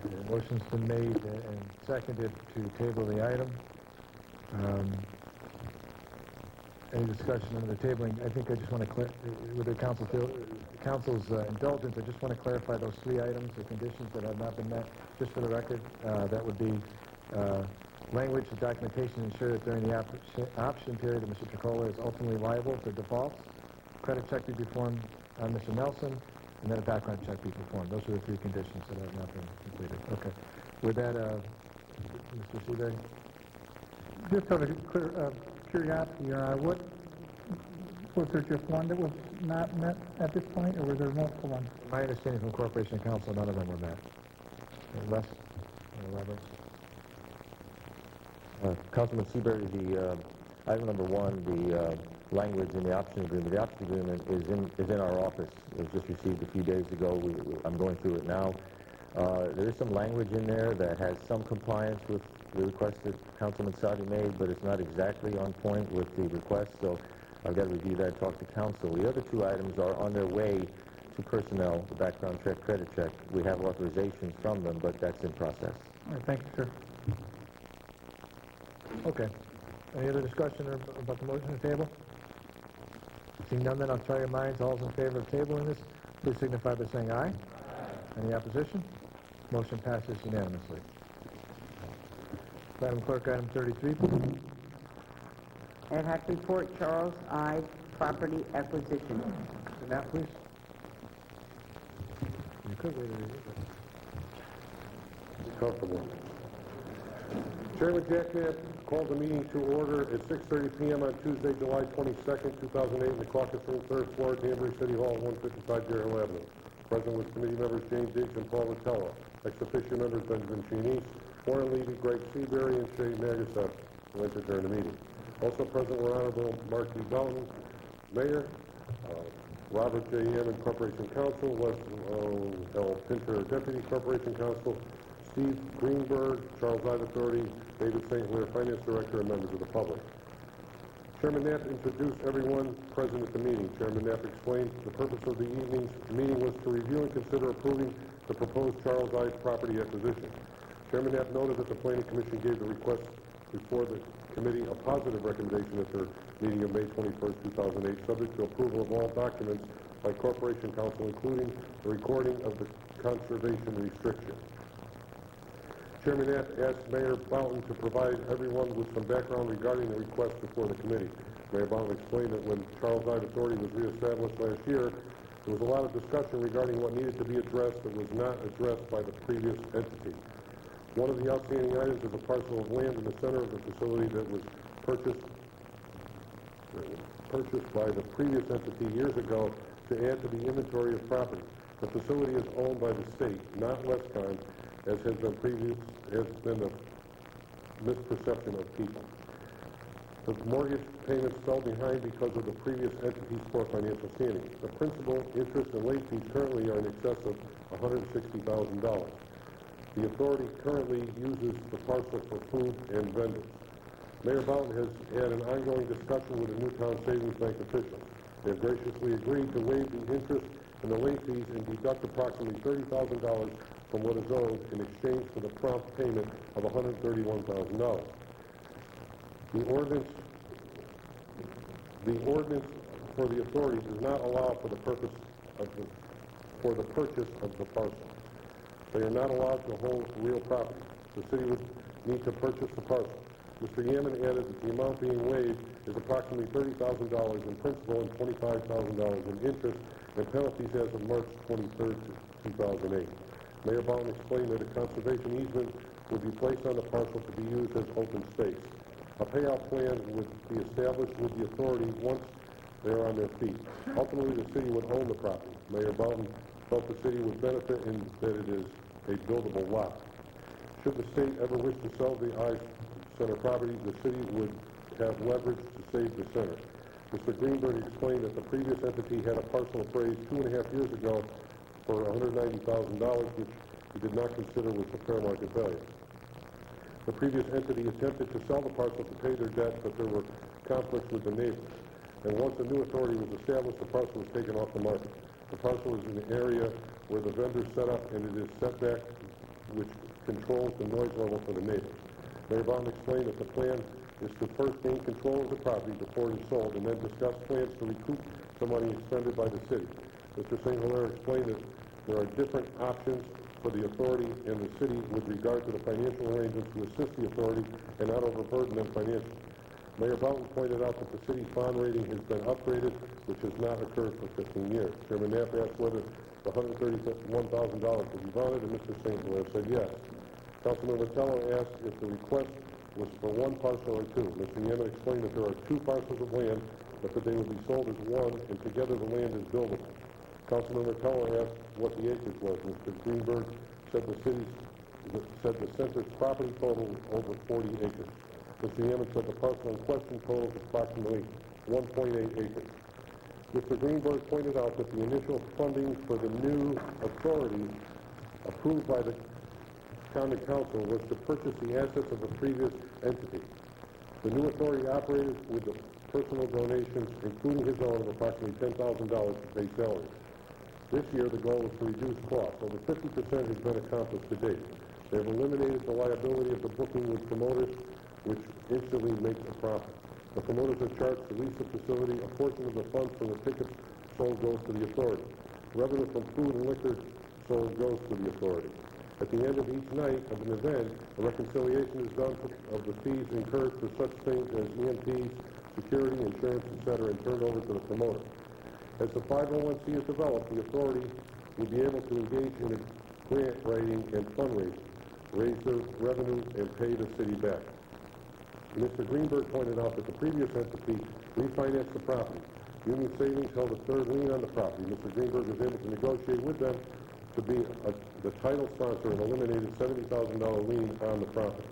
The motion's been made and seconded to table the item. Any discussion on the tabling? I think I just want to with the council's indulgence, I just want to clarify those three items, the conditions that have not been met. Just for the record, that would be language and documentation ensure that during the option period that Mr. Tricola is ultimately liable for defaults, credit check be performed on Mr. Nelson, and then a background check be performed. Those are the three conditions that have not been completed. Okay. With that, Mr. Seabury? Just out of curiosity, was there just one that was not met at this point, or were there multiple ones? My understanding from Corporation Counsel, none of them were met. Les? Roberts? Councilman Seabury, the item number one, the language in the option agreement. The option agreement is in our office. It was just received a few days ago. I'm going through it now. There is some language in there that has some compliance with the request that Councilman Sadi made, but it's not exactly on point with the request, so I've got to review that, talk to council. The other two items are on their way to personnel, the background check, credit check. We have authorizations from them, but that's in process. All right, thank you, sir. Okay. Any other discussion about the motion to table? Seeing none, then I'll try your minds. All in favor of tabling this, please signify by saying aye. Aye. Any opposition? Motion passes unanimously. Madam Clerk, item 33, please. Ad hoc report, Charles I. Property acquisition. And that, please. You could wait a minute. Comfortable. Chairman Jack Knapp called the meeting to order at 6:30 p.m. on Tuesday, July 22nd, 2008, in the caucus room, 3rd floor, Danbury City Hall, 155 Deer Hill Avenue. Present with committee members James Diggs and Paul Vitello. Ex officio members Benjamin Chenise, Warren Levy, Greg Seabury, and Shay Magaset, who entered during the meeting. Also present were Honorable Mark D. Belton, Mayor, Robert J. Hammond, Corporation Counsel, Wes L. Pinter, Deputy Corporation Counsel, Steve Greenberg, Charles I. Authority, David St. Clair, Finance Director, and members of the public. Chairman Knapp introduced everyone present at the meeting. Chairman Knapp explained the purpose of the evening's meeting was to review and consider approving the proposed Charles I. property acquisition. Chairman Knapp noted that the Planning Commission gave the request before the committee a positive recommendation at their meeting of May 21st, 2008, subject to approval of all documents by Corporation Counsel, including the recording of the conservation restriction. Chairman Knapp asked Mayor Boughton to provide everyone with some background regarding the request before the committee. Mayor Boughton explained that when Charles I. Authority was reestablished last year, there was a lot of discussion regarding what needed to be addressed that was not addressed by the previous entity. One of the outstanding items is a parcel of land in the center of the facility that was purchased by the previous entity years ago to add to the inventory of property. The facility is owned by the state, not Westcon, as has been a misperception of people. The mortgage payments fell behind because of the previous entity's poor financial standing. The principal, interest, and late fees currently are in excess of $160,000. The authority currently uses the parcel for food and vendors. Mayor Boughton has had an ongoing discussion with the Newtown Savings Bank officials. They have graciously agreed to waive the interest and the late fees and deduct approximately $30,000 from what is owed in exchange for the prompt payment of $131,000. The ordinance for the authority does not allow for the purchase of the parcel. They are not allowed to hold real property. The city would need to purchase the parcel. Mr. Yaman added that the amount being waived is approximately $30,000 in principal and $25,000 in interest and penalties as of March 23, 2008. Mayor Bowden explained that a conservation easement would be placed on the parcel to be used as open space. A payout plan would be established with the authority once they are on their feet. Ultimately, the city would own the property. Mayor Bowden felt the city would benefit in that it is a buildable lot. Should the state ever wish to sell the I Center property, the city would have leverage to save the center. Mr. Greenberg explained that the previous entity had a parcel appraised 2.5 years ago for $190,000, which he did not consider was the fair market value. The previous entity attempted to sell the parcel to pay their debt, but there were conflicts with the neighbors. And once a new authority was established, the parcel was taken off the market. The parcel is in an area where the vendor set up, and it is set back, which controls the noise level for the neighbors. Mayor Bowden explained that the plan is to first gain control of the property before it is sold, and then discuss plans to recoup the money expended by the city. Mr. St. Hilaire explained that there are different options for the authority and the city with regard to the financial arrangements to assist the authority and not overburden them financially. Mayor Bowden pointed out that the city's bond rating has been upgraded, which has not occurred for 15 years. Chairman Knapp asked whether the $131,000 would be bonded, and Mr. St. Hilaire said yes. Councilman Vitello asked if the request was for one parcel or two. Mr. Yemen explained that there are two parcels of land, but that they would be sold as one, and together the land is buildable. Councilman Vitello asked what the acreage was. Mr. Greenberg said the center's property total was over 40 acres. Mr. Yemen said the parcel in question totals approximately 1.8 acres. Mr. Greenberg pointed out that the initial funding for the new authority approved by the County Council was to purchase the assets of the previous entity. The new authority operated with the personal donations, including his own, of approximately $10,000 to pay salaries. This year, the goal was to reduce costs. Over 50% has been accomplished to date. They have eliminated the liability of the booking with promoters, which instantly makes a profit. The promoters are charged to lease the facility. A portion of the funds from the tickets sold goes to the authority. Revenue from food and liquor sold goes to the authority. At the end of each night of an event, a reconciliation is done of the fees incurred for such things as EMTs, security, insurance, etc., and turned over to the promoter. As the 501c is developed, the authority will be able to engage in a grant writing and fundraising, raise their revenue, and pay the city back. Mr. Greenberg pointed out that the previous entity refinanced the property. Union Savings held a third lien on the property. Mr. Greenberg was able to negotiate with them to be the title sponsor and eliminated $70,000 lien on the property.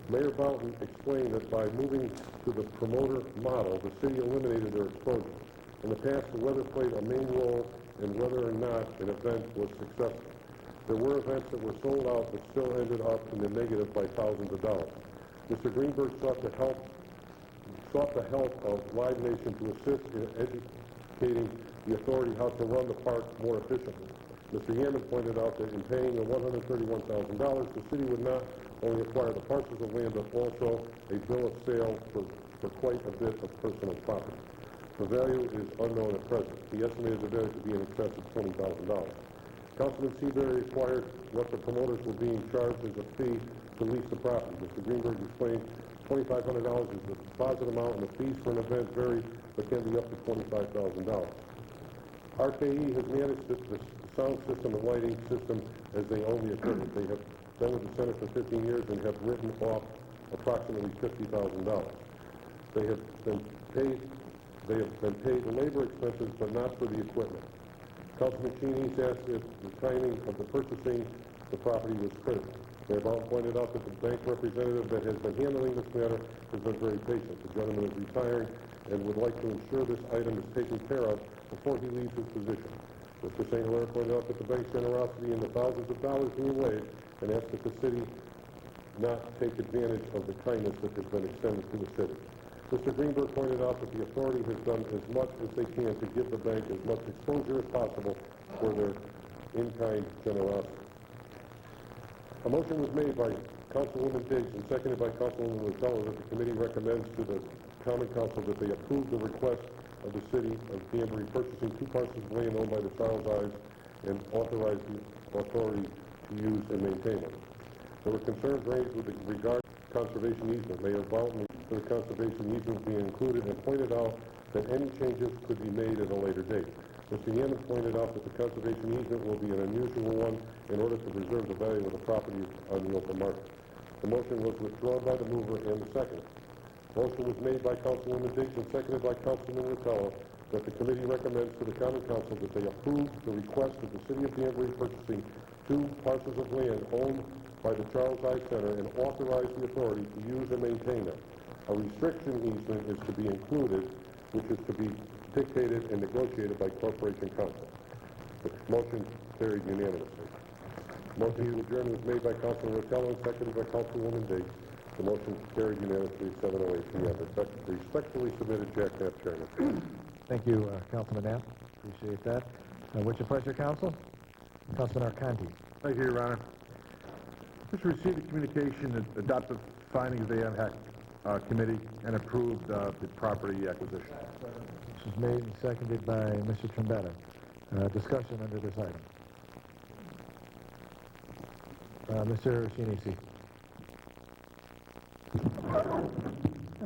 Mayor Bowden explained that by moving to the promoter model, the city eliminated their exposure. In the past, the weather played a main role in whether or not an event was successful. There were events that were sold out but still ended up in the negative by thousands of dollars. Mr. Greenberg sought the help of Live Nation to assist in educating the authority how to run the park more efficiently. Mr. Yemen pointed out that in paying the $131,000, the city would not only acquire the parcels of land, but also a bill of sale for quite a bit of personal property. The value is unknown at present. The estimated value to be in excess of $20,000. Councilman Seabury inquired what the promoters were being charged as a fee to lease the property. Mr. Greenberg explained $2,500 is the deposit amount, and the fees for an event vary, but can be up to $25,000. RKE has managed the sound system and lighting system as they own the equipment. They have been with the center for 15 years and have written off approximately $50,000. They have been paid labor expenses, but not for the equipment. Councilman Cheney asked if the timing of the purchasing the property was critical. Mayor Bowden pointed out that the bank representative that has been handling this matter has been very patient. The gentleman is retiring and would like to ensure this item is taken care of before he leaves his position. Mr. St. Hilaire pointed out that the bank's generosity in the thousands of dollars being waived and asked that the city not take advantage of the kindness that has been extended to the city. Mr. Greenberg pointed out that the authority has done as much as they can to give the bank as much exposure as possible for their in-kind generosity. A motion was made by Councilwoman Diggs and seconded by Councilwoman Rotella that the committee recommends to the Common Council that they approve the request of the city of Danbury purchasing 2 parcels of land owned by the Charles Ives and authorize the authority to use and maintain them. There were concerns raised with regard to conservation easement. Mayor Boughton for the conservation easement being included and pointed out that any changes could be made at a later date. Mr. Hammond pointed out that the conservation easement will be an unusual one in order to preserve the value of the property on the open market. The motion was withdrawn by the mover and the second. Motion was made by Councilwoman Diggs and seconded by Councilman Rotella that the committee recommends to the Common Council that they approve the request of the City of Danbury purchasing 2 parcels of land owned by the Charles I Center and authorize the authority to use and maintain them. A restriction easement is to be included, which is to be dictated and negotiated by Corporation Council. The motion carried unanimously. Motion to adjourn was made by Councilman Rotella and seconded by Councilwoman Diggs. The motion carried unanimously at 7:08 p.m. Respectfully submitted, Jack Knapp, Chairman. Thank you, Councilman Knapp. Appreciate that. What's your pleasure, Council? Councilman Arcanti. Thank you, Your Honor. Just received a communication that adopted findings of the ad hoc committee and approved the property acquisition. This was made and seconded by Mr. Trombetta. Discussion under this item. Mr. Shinisi.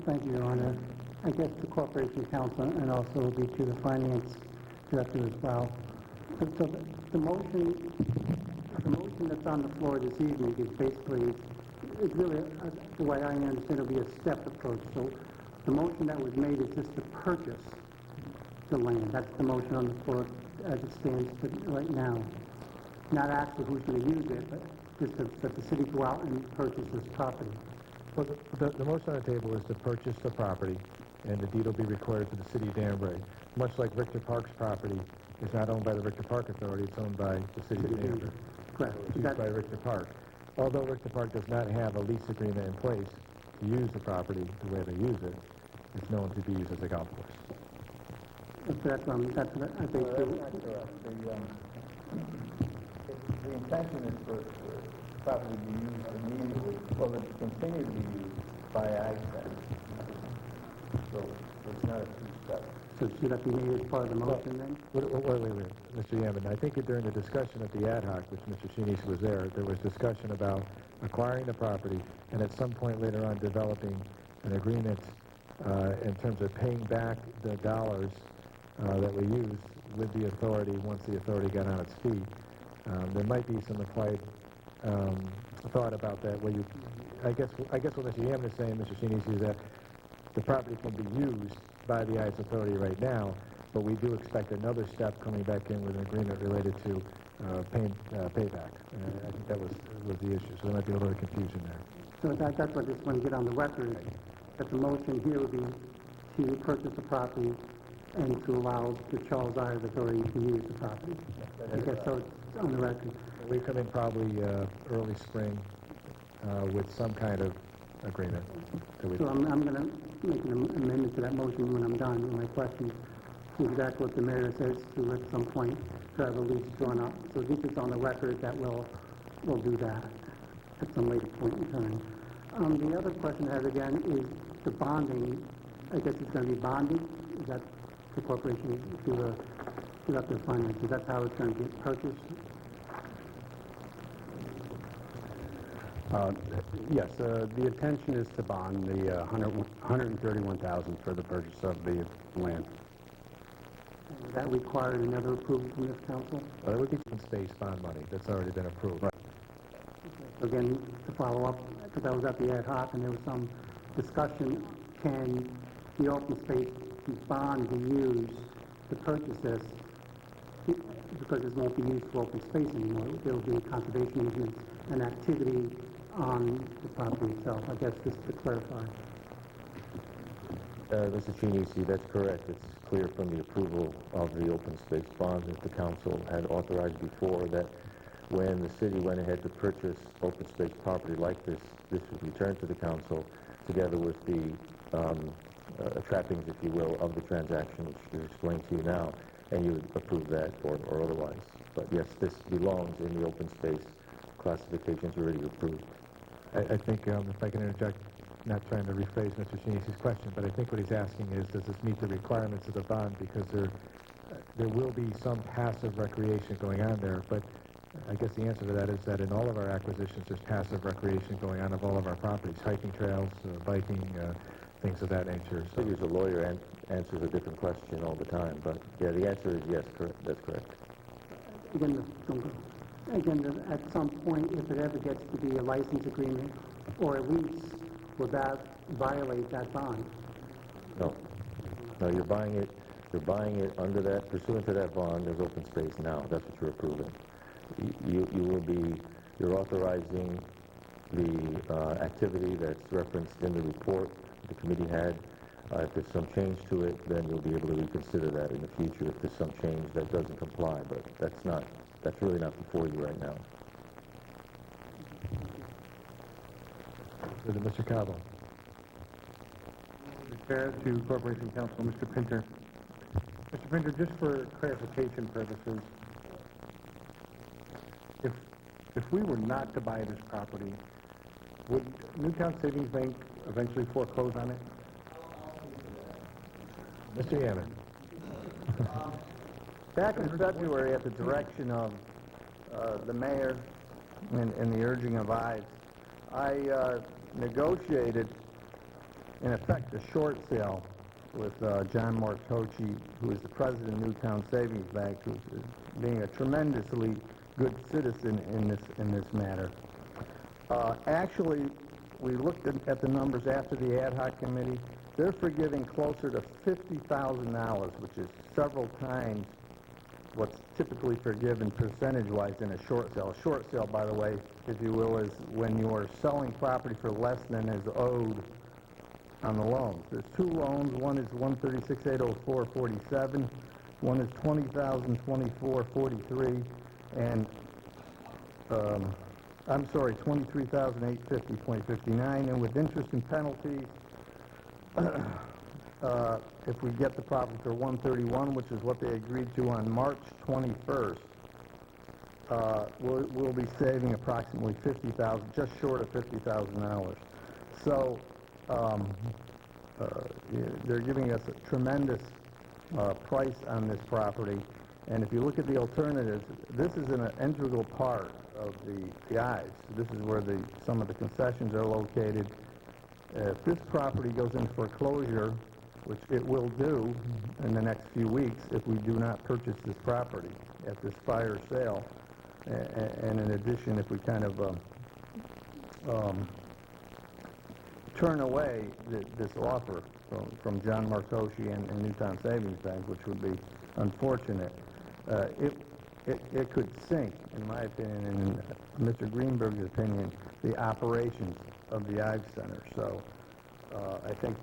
Thank you, Your Honor. I guess the Corporation Council and also will be to the Finance Director as well. So the motion that's on the floor this evening is basically, it's really, the way I understand it, will be a step approach. So the motion that was made is just to purchase the land. That's the motion on the floor as it stands right now. Not actually who's going to use it, but just that the city go out and purchase this property. Well, the motion on the table is to purchase the property, and the deed will be recorded to the city of Danbury. Much like Richter Park's property is not owned by the Richter Park Authority, it's owned by the city of Danbury. Correct. It's used by Richter Park. Although Richter Park does not have a lease agreement in place to use the property the way they use it, it's known to be used as a golf course. That's what I think. The intention is for the property to be used immediately, well, to continue to be used by access. So it's not a two-step. So should that be made as part of the motion then? Wait, Mr. Yaman. I think during the discussion at the ad hoc, which Mr. Shinisi was there was discussion about acquiring the property and at some point later on developing an agreement in terms of paying back the dollars that we used with the authority once the authority got on its feet. There might be some applied thought about that. Where I guess what Mr. Yaman is saying, Mr. Shinisi, is that the property can be used by the ICE authority right now, but we do expect another step coming back in with an agreement related to payback. I think that was the issue. So there might be a little bit of confusion there. So that's what I just want to get on the record, that the motion here would be to purchase the property and to allow the Charles Ives Authority to use the property. I guess so it's on the record. We come in probably early spring with some kind of agreement. So I'm going to make an amendment to that motion when I'm done with my question. Exactly what the mayor says to at some point to have a lease drawn up. So this is on the record that we'll do that at some later point in time. The other question I have again is the bonding. I guess it's going to be bonded. Is that the corporation to up their finances? That's how it's going to get purchased? Yes, the intention is to bond the $131,000 for the purchase of the land. Would that require another approval from this council? It would be open space bond money that's already been approved. Right. So again, to follow up, because I was at the ad hoc and there was some discussion, can the open space bond be used to purchase this? Because it won't be used for open space anymore. There will be conservation easements and activity on the property itself. I guess just to clarify. Mr. Chinisi, that's correct. It's clear from the approval of the open space bond that the council had authorized before that when the city went ahead to purchase open space property like this, this was returned to the council together with the trappings, if you will, of the transaction, which is explained to you now, and you would approve that or otherwise. But yes, this belongs in the open space classifications already approved. I think, if I can interject, not trying to rephrase Mr. Shinissi's question, but I think what he's asking is, does this meet the requirements of the bond? Because there will be some passive recreation going on there, but I guess the answer to that is that in all of our acquisitions, there's passive recreation going on of all of our properties, hiking trails, biking, things of that nature. So as a lawyer answers a different question all the time, but yeah, the answer is yes, that's correct. Again, at some point, if it ever gets to be a license agreement or a lease, will that violate that bond? No. No, you're buying it under that, pursuant to that bond as open space now. That's what you're approving. You're authorizing the activity that's referenced in the report the committee had. If there's some change to it, then you'll be able to reconsider that in the future if there's some change that doesn't comply, but that's really not before you right now. Mr. Cabo. Chair to Corporation Counsel, Mr. Pinter. Mr. Pinter, just for clarification purposes, if we were not to buy this property, would Newtown Savings Bank eventually foreclose on it? Mr. Yaman. Back in February, at the direction of the mayor and the urging of Ives, I negotiated, in effect, a short sale with John Martochi, who is the president of Newtown Savings Bank, who is being a tremendously good citizen in this matter. Actually, we looked at the numbers after the ad hoc committee. They're forgiving closer to $50,000, which is several times what's typically forgiven percentage-wise in a short sale. A short sale, by the way, if you will, is when you are selling property for less than is owed on the loans. There's two loans. One is 136,804.47. One is 20,024.43, and I'm sorry, 23,850.59, and with interest and penalties, if we get the property for 131, which is what they agreed to on March 21st, we'll be saving approximately $50,000, just short of $50,000. So they're giving us a tremendous price on this property, and if you look at the alternatives, this is an integral part of the Ives. This is where some of the concessions are located. If this property goes into foreclosure, which it will do in the next few weeks if we do not purchase this property at this fire sale, and in addition, if we kind of turn away this offer from John Martochi and Newtown Savings Bank, which would be unfortunate, it could sink, in my opinion, and in Mr. Greenberg's opinion, the operations of the Ives Center. So I think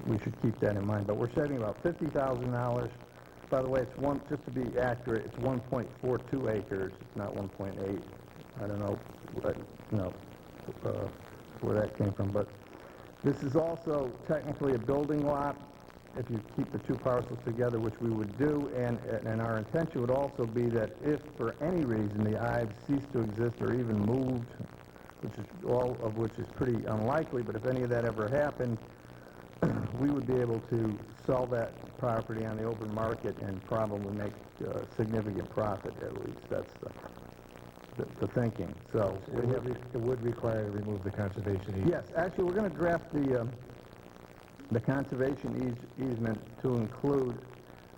we should keep that in mind. But we're saving about $50,000. By the way, just to be accurate, it's 1.42 acres. It's not 1.8. I don't know where that came from. But this is also technically a building lot, if you keep the two parcels together, which we would do, and our intention would also be that if for any reason the Ives ceased to exist or even moved, which is pretty unlikely, but if any of that ever happened, we would be able to sell that property on the open market and probably make significant profit, at least. That's the thinking. So it would require to remove the conservation easement. Yes, actually, we're going to draft the conservation easement to include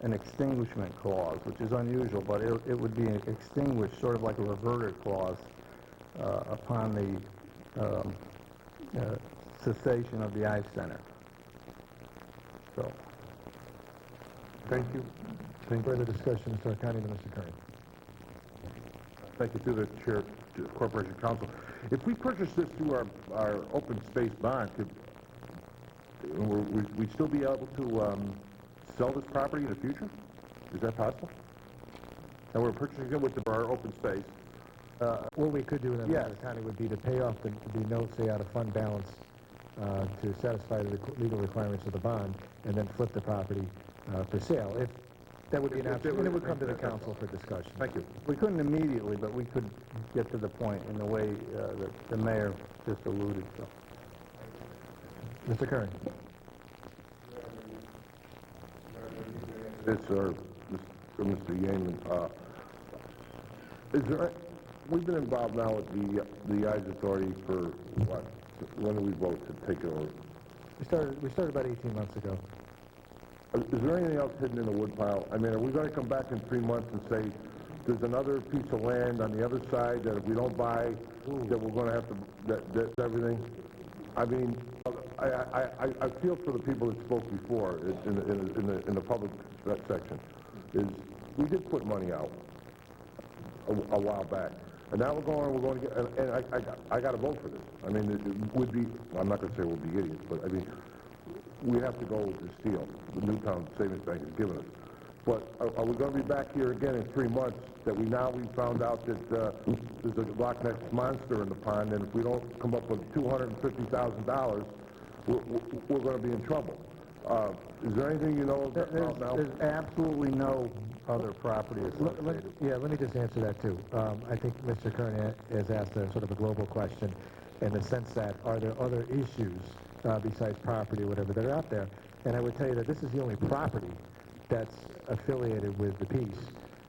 an extinguishment clause, which is unusual, but it would be extinguished, sort of like a reverter clause, upon the cessation of the Ives Center. So, thank you. Further discussion, Mr. Arcani and Mr. Curran. Thank you to the Chair, to the Corporation Counsel. If we purchase this through our open space bond, would we still be able to sell this property in the future? Is that possible? And we're purchasing it with our open space. What we could do then, yes, Mr. Arcani, would be to pay off the notes, say, out of fund balance to satisfy the legal requirements of the bond and then flip the property for sale. If that would be an option, and it would come to the council for discussion. Thank you. We couldn't immediately, but we could get to the point in the way that the mayor just alluded to. Mr. Kern. This or Mr. Yeaman. Is there? We've been involved now with the ICE Authority for what? When do we vote to take it over? We started about 18 months ago. Is there anything else hidden in the woodpile? I mean, are we going to come back in 3 months and say there's another piece of land on the other side that if we don't buy, that we're going to have to that's everything? I mean, I feel for the people that spoke before in the public section. Is we did put money out a while back, and now we're going to get, and I got to vote for this. I mean, it would be. I'm not going to say we'll be idiots, but I mean, we have to go with the steel the Newtown Savings Bank has given us. But are we going to be back here again in 3 months that we found out that there's a Loch Ness monster in the pond, and if we don't come up with $250,000, we're going to be in trouble. Is there anything you know about now? There's absolutely no other property associated. Let me just answer that too. I think Mr. Kern has asked a sort of a global question in the sense that are there other issues besides property or whatever that are out there? And I would tell you that this is the only property that's affiliated with the piece.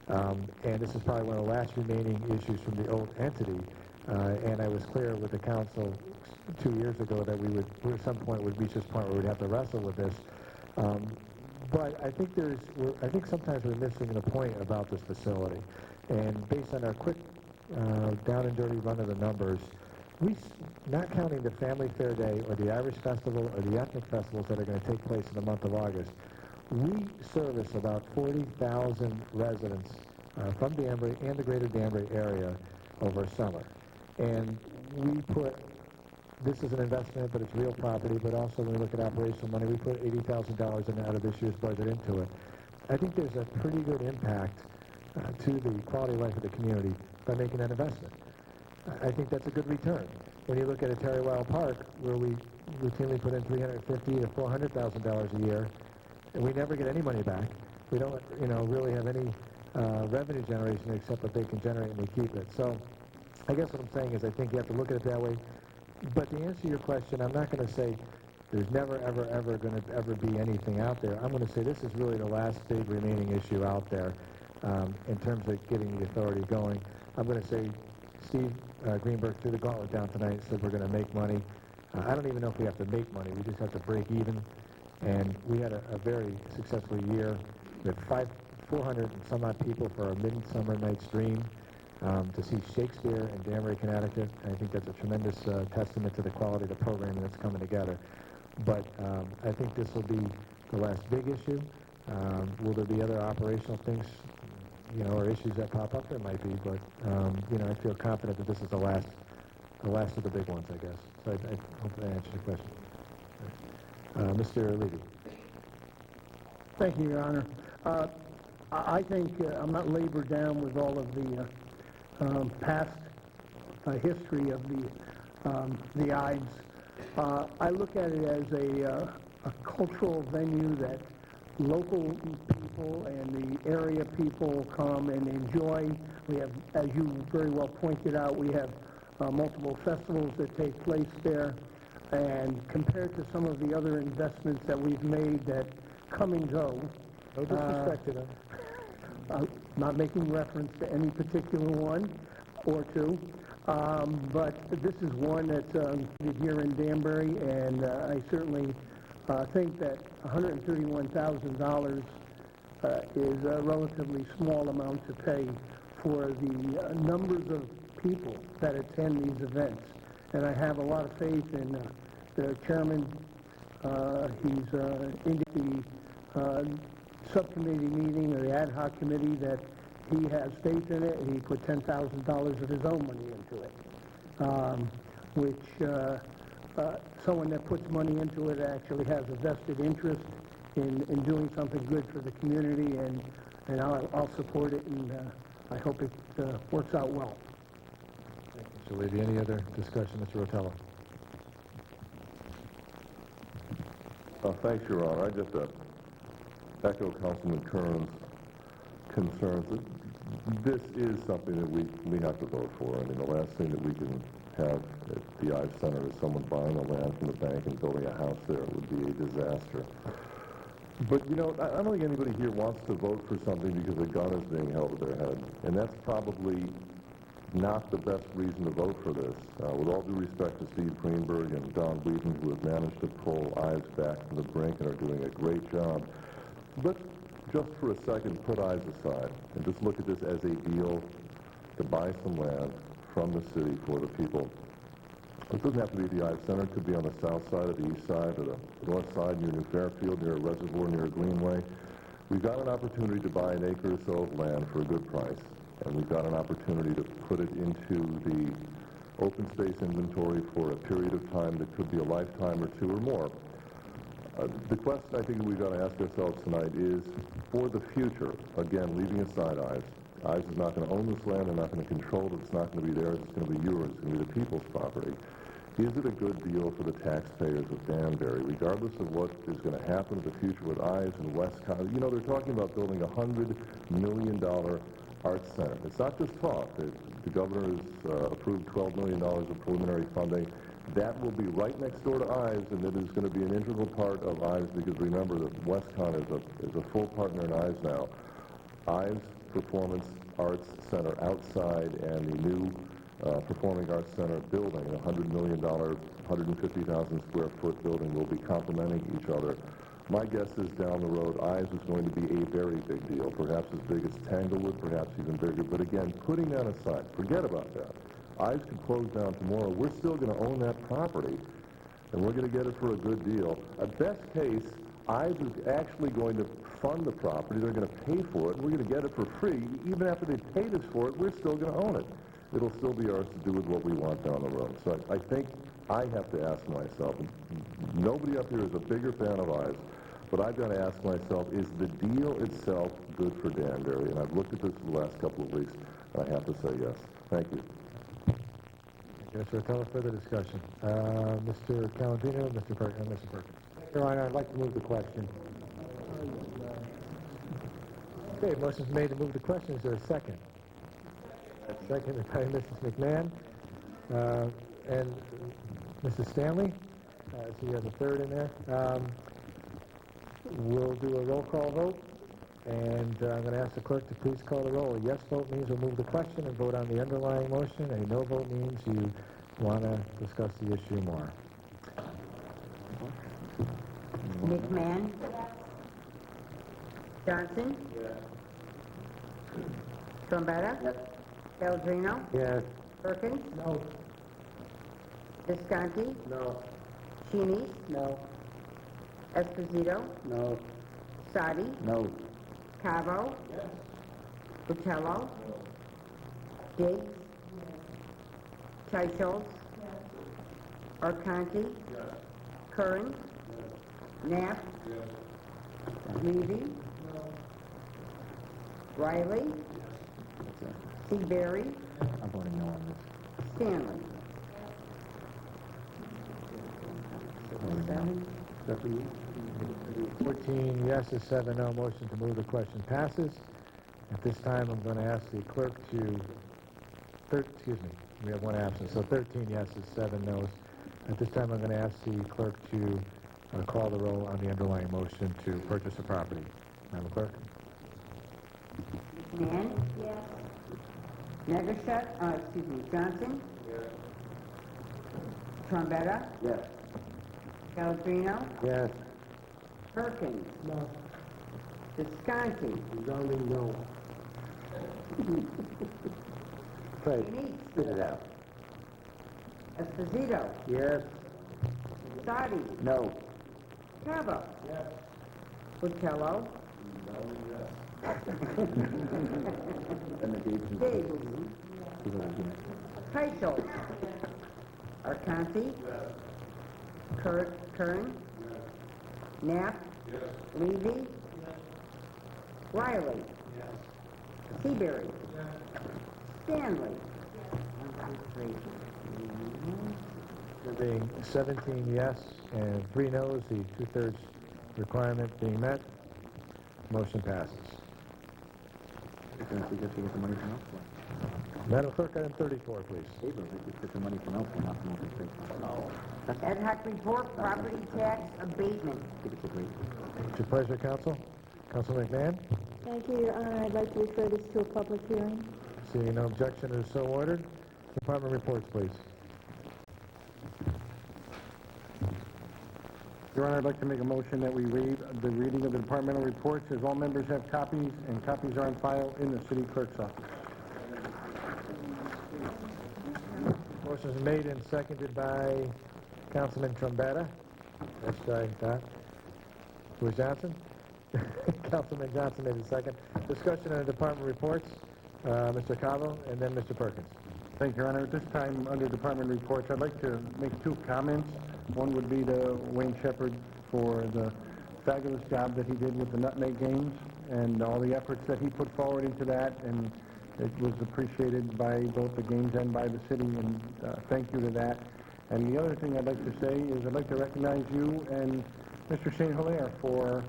And this is probably one of the last remaining issues from the old entity. And I was clear with the council 2 years ago that we at some point would reach this point where we'd have to wrestle with this. But I think sometimes we're missing the point about this facility. And based on our quick down and dirty run of the numbers, not counting the Family Fair Day or the Irish Festival or the ethnic festivals that are going to take place in the month of August, we service about 40,000 residents from Danbury and the greater Danbury area over summer. And this is an investment, but it's real property, but also when we look at operational money, we put $80,000 in out of this year's budget into it. I think there's a pretty good impact to the quality of life of the community by making that investment. I think that's a good return. When you look at a Terry Wild Park, where we routinely put in $350,000 to $400,000 a year, and we never get any money back. We don't, really have any revenue generation except what they can generate and we keep it. So I guess what I'm saying is I think you have to look at it that way. But to answer your question, I'm not going to say there's never, ever going to ever be anything out there. I'm going to say this is really the last big remaining issue out there in terms of getting the authority going. I'm going to say Steve Greenberg threw the gauntlet down tonight and said we're going to make money. I don't even know if we have to make money. We just have to break even. And we had a very successful year. We had 400 and some odd people for our Midsummer Night's Dream to see Shakespeare in Danbury, Connecticut. And I think that's a tremendous testament to the quality of the programming that's coming together. But I think this will be the last big issue. Will there be other operational things, or issues that pop up? There might be, but I feel confident that this is the last of the big ones, I guess. So I hope that answers your question. Mr. Levy. Thank you, Your Honor. I think I'm not labored down with all of the past history of the Ides. I look at it as a cultural venue that local people and the area people come and enjoy. We have, as you very well pointed out, we have multiple festivals that take place there. And compared to some of the other investments that we've made that come and go, no disrespect to them. Not making reference to any particular one or two, but this is one that's here in Danbury, and I certainly think that $131,000 is a relatively small amount to pay for the numbers of people that attend these events. And I have a lot of faith in the chairman. He's in the subcommittee meeting or the ad hoc committee that he has faith in it, and he put $10,000 of his own money into it, which someone that puts money into it actually has a vested interest in doing something good for the community, and I'll support it, and I hope it works out well. Mr. Levy, any other discussion, Mr. Rotello? Thanks, Your Honor. I just echo Councilman Kern's concerns. This is something that we have to vote for. I mean, the last thing that we can have at the Ives Center is someone buying the land from the bank and building a house there. It would be a disaster. But, you know, I don't think anybody here wants to vote for something because a gun is being held to their head. And that's probably not the best reason to vote for this. With all due respect to Steve Greenberg and Don Wheaton, who have managed to pull Ives back from the brink and are doing a great job, let's just for a second put Ives aside and just look at this as a deal to buy some land from the city for the people. It doesn't have to be at the Ives Center. It could be on the south side, or the east side, or the north side, near New Fairfield, near a reservoir, near a greenway. We've got an opportunity to buy an acre or so of land for a good price, and we've got an opportunity to put it into the open space inventory for a period of time that could be a lifetime or two or more. The question I think we've got to ask ourselves tonight is, for the future, again, leaving aside Ives. Ives is not going to own this land. They're not going to control it. It's not going to be theirs. It's going to be yours. It's going to be the people's property. Is it a good deal for the taxpayers of Danbury, regardless of what is going to happen in the future with Ives and Westcott? You know, they're talking about building a $100 million arts center. It's not just talk. The governor has approved $12 million of preliminary funding. That will be right next door to Ives, and it is going to be an integral part of Ives, because remember that Westcott is a full partner in Ives now. Ives Performance Arts Center outside and the new Performing Arts Center building, a $100 million, 150,000 square foot building, will be complementing each other. My guess is down the road, Ives is going to be a very big deal, perhaps as big as Tanglewood, perhaps even bigger. But again, putting that aside, forget about that. Ives could close down tomorrow. We're still going to own that property, and we're going to get it for a good deal. At best case, Ives is actually going to fund the property. They're going to pay for it, and we're going to get it for free. Even after they paid us for it, we're still going to own it. It'll still be ours to do with what we want down the road. So I think I have to ask myself, nobody up here is a bigger fan of Ives, but I've got to ask myself, is the deal itself good for Danbury? And I've looked at this for the last couple of weeks, and I have to say yes. Thank you. Yes, sir. No further discussion. Mr. Calandino, Mr. Perkins. Your Honor, I'd like to move the question. Okay, motion's made to move the question. Is there a second? Seconded by Mrs. McMahon. And Mrs. Stanley, so you have a third in there. We'll do a roll call vote, and I'm going to ask the clerk to please call the roll. A yes vote means we'll move the question and vote on the underlying motion. A no vote means you want to discuss the issue more. McMahon? Johnson? Trombetta? Pellegrino? Yes. Perkins? No. Visconti? No. Cheney? No. Esposito? No. Sadi? No. Cavo? Botello? Diggs? Teichels? Arconti? Curran? Knapp? Levy? Riley? Seabury? I'm voting no on this. Stanley? 14 yeses, 7 no. Motion to move the question passes. At this time, I'm going to ask the clerk to, we have one absent, so 13 yeses, 7 noes. At this time, I'm going to ask the clerk to call the roll on the underlying motion to purchase the property. Madam Clerk? McMahon? Yes. Johnson? Yes. Trombetta? Yes. Pellegrino? Yes. Perkins? No. Visconti? Zoning no. Craig, spit it out. Esposito? Yes. Sadi? No. Cavo? Yes. Botello? Diggs? Teichel? Arconti? Curran? Knapp? Levy? Riley? Seabury? Stanley? There being 17 yes and 3 no's, the two-thirds requirement being met, motion passes. Madam Clerk, item 34, please. Ad hoc report, property tax abatement. It's your pleasure, Counsel. Councilman McMahon? Thank you, Your Honor. I'd like to refer this to a public hearing. Seeing no objection, it is so ordered. Department reports, please. Your Honor, I'd like to make a motion that we read the reading of the departmental reports as all members have copies, and copies are on file in the city clerk's office. Motion is made and seconded by Councilman Trombetta. That's right, that. Who's Johnson? Councilman Johnson made the second. Discussion on the department reports. Mr. Cavo and then Mr. Perkins. Thank you, Your Honor. At this time, under department reports, I'd like to make 2 comments. One would be to Wayne Shepard for the fabulous job that he did with the Nutmeg Games and all the efforts that he put forward into that, and it was appreciated by both the games and by the city, and thank you to that. And the other thing I'd like to say is I'd like to recognize you and Mr. St. Hilaire for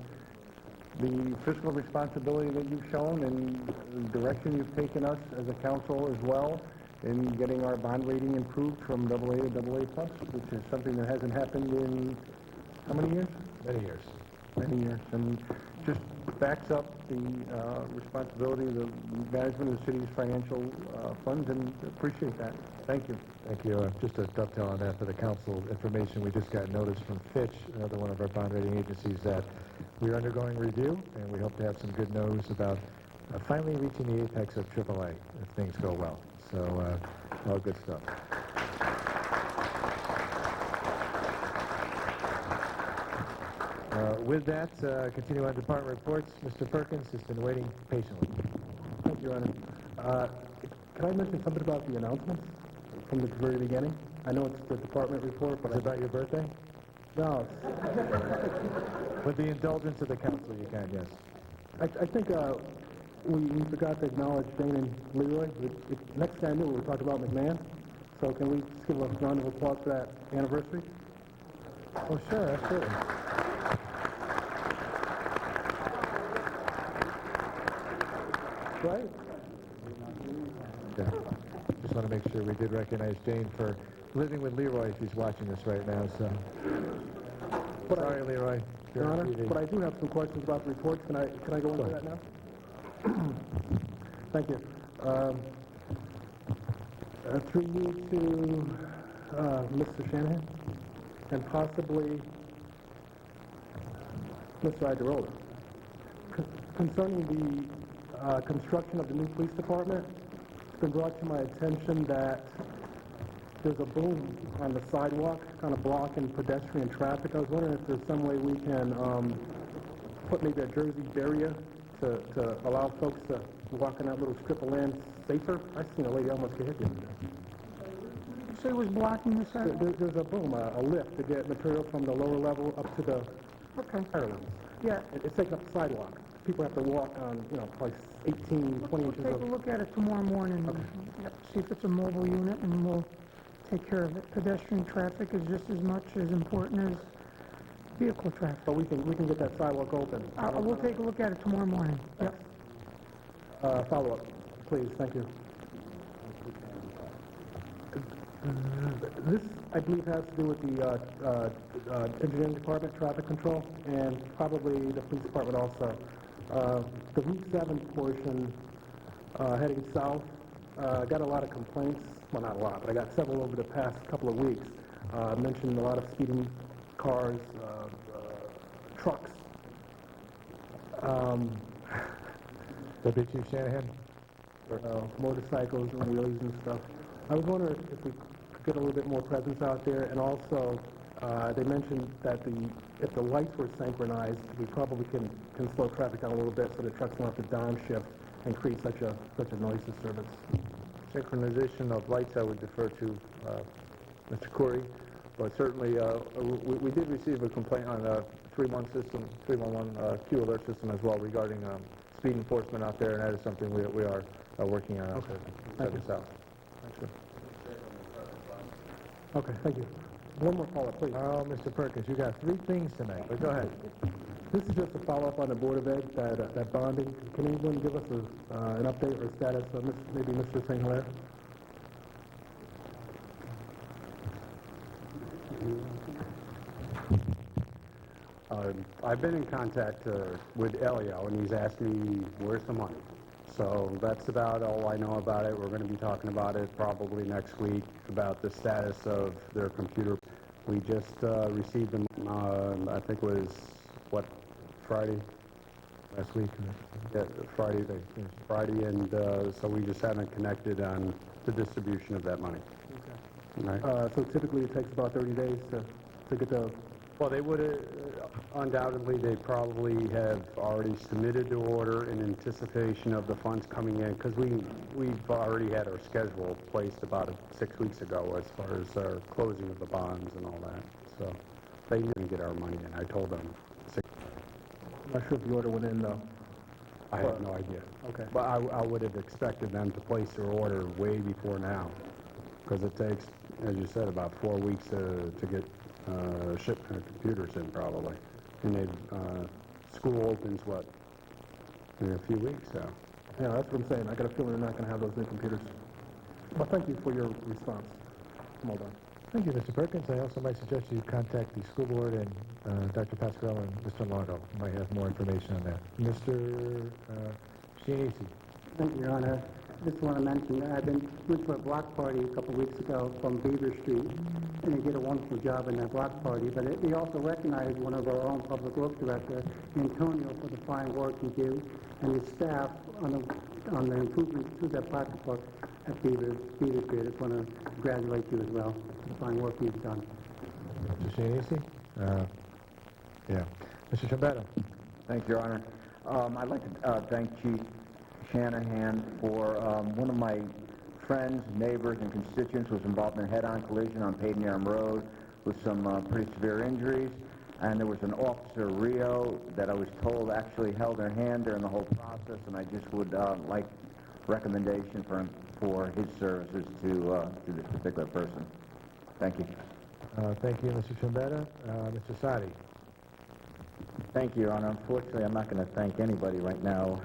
the fiscal responsibility that you've shown and the direction you've taken us as a council as well in getting our bond rating improved from AA to AA+, which is something that hasn't happened in how many years? Many years. Many years. And just backs up the responsibility of the management of the city's financial funds, and appreciate that. Thank you. Thank you. Just to dovetail on that for the council information, we just got notice from Fitch, another one of our bond rating agencies, that we are undergoing review, and we hope to have some good news about finally reaching the apex of AAA if things go well. So, all good stuff. With that, continue on department reports. Mr. Perkins has been waiting patiently. Thank you, Your Honor. Can I mention something about the announcements from the very beginning? I know it's the department report, but... Is it about your birthday? No. With the indulgence of the council, you can, yes. I think we forgot to acknowledge Dane and Leroy. Next thing I knew, we were talking about McMahon. So can we just give a round of applause for that anniversary? Oh, sure, absolutely. Right? Yeah. Just want to make sure we did recognize Jane for living with Leroy if he's watching this right now. So, sorry, Leroy. Your Honor, but I do have some questions about the reports. Can I go into that now? Thank you. Through you to Mr. Shanahan and possibly Mr. Idarola. Concerning the construction of the new police department, it's been brought to my attention that there's a boom on the sidewalk, kind of blocking pedestrian traffic. I was wondering if there's some way we can put maybe a Jersey barrier to allow folks to walk in that little strip of land safer. I've seen a lady almost get hit the other day. You say was blocking the sidewalk? There's a boom, a lift to get material from the lower level up to the higher levels. Yeah. It's taking up the sidewalk. People have to walk on, like 18, 20 inches We'll take a look at it tomorrow morning. Okay. Yep, see if it's a mobile unit, and we'll take care of it. Pedestrian traffic is just as much as important as vehicle traffic. But we can get that sidewalk open. We'll take a look at it tomorrow morning. Yep. Follow up, please. Thank you. This, I believe, has to do with the engineering department, traffic control, and probably the police department also. The Route 7 portion heading south, got a lot of complaints. Well, not a lot, but I got several over the past couple of weeks. Mentioned a lot of speeding cars, trucks. Deputy Chief Shanahan? Motorcycles and wheelies and stuff. I was wondering if we could get a little bit more presence out there, and also they mentioned that if the lights were synchronized, we probably can slow traffic down a little bit so the trucks don't have to downshift and create such a noise disturbance. Synchronization of lights, I would defer to Mr. Corey, but certainly we did receive a complaint on the 311 Q alert system as well regarding speed enforcement out there, and that is something we are working on out there. Thank you. Okay, thank you. One more caller, please. Oh, Mr. Perkins, you got 3 things tonight, but go ahead. This is just a follow-up on the Board of Ed, that bonding. Can anyone give us an update or status on this, maybe Mr. St. Hilaire? I've been in contact with Elio, and he's asked me, where's the money? So that's about all I know about it. We're going to be talking about it probably next week, about the status of their computer. We just received them, I think it was, what, Friday? Last week. Yeah, Friday, and so we just haven't connected on the distribution of that money. Okay. Right. So typically it takes about 30 days to get the... Well, they would undoubtedly, they probably have already submitted the order in anticipation of the funds coming in, because we've already had our schedule placed about 6 weeks ago as far as our closing of the bonds and all that. So they didn't get our money in. I told them. I'm not sure if the order went in, though. I have no idea. Okay. But I would have expected them to place their order way before now, because it takes, as you said, about 4 weeks to get computers in, probably. And they school opens, what, in a few weeks, so. Yeah, that's what I'm saying. I got a feeling they're not going to have those new computers. Well, thank you for your response. I'm all done. Thank you, Mr. Perkins. I also might suggest you contact the school board and Dr. Pasquale and Mr. Longo. You might have more information on that. Mr. Shinisi. Thank you, Your Honor. Just want to mention, I've been went to a block party a couple of weeks ago from Beaver Street, and they did a wonderful job in that block party. But they also recognized one of our own public works director, Antonio, for the fine work he did, and his staff on the improvements to that pocketbook at Beaver Street. I just want to congratulate you as well for the fine work you've done. Mr. Shinisi? Yeah. Mr. Ciambetta. Thank you, Your Honor. I'd like to thank Chief Shanahan for one of my friends, neighbors, and constituents was involved in a head-on collision on Peyton Arm Road with some pretty severe injuries. And there was an officer, Rio, that I was told actually held her hand during the whole process, and I just would like recommendation for his services to this particular person. Thank you. Thank you, Mr. Ciambetta. Mr. Sadi. Thank you, Your Honor. Unfortunately, I'm not going to thank anybody right now.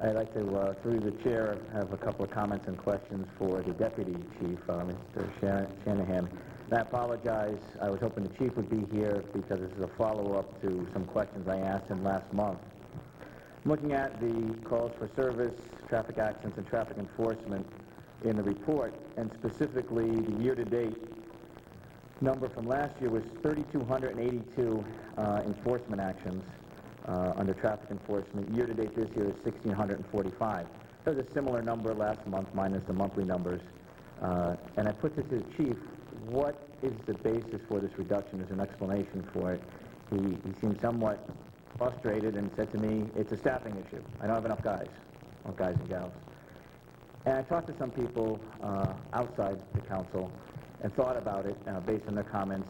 I'd like to, through the chair, have a couple of comments and questions for the Deputy Chief, Mr. Shanahan. And I apologize. I was hoping the Chief would be here because this is a follow-up to some questions I asked him last month. I'm looking at the calls for service, traffic accidents, and traffic enforcement in the report, and specifically the year-to-date number from last year was 3,282 enforcement actions under traffic enforcement. Year-to-date this year is 1,645. There's a similar number last month minus the monthly numbers. And I put this to the Chief. What is the basis for this reduction? There's an explanation for it. He seemed somewhat frustrated and said to me, it's a staffing issue. I don't have enough guys, or guys and gals. And I talked to some people outside the council and thought about it based on their comments,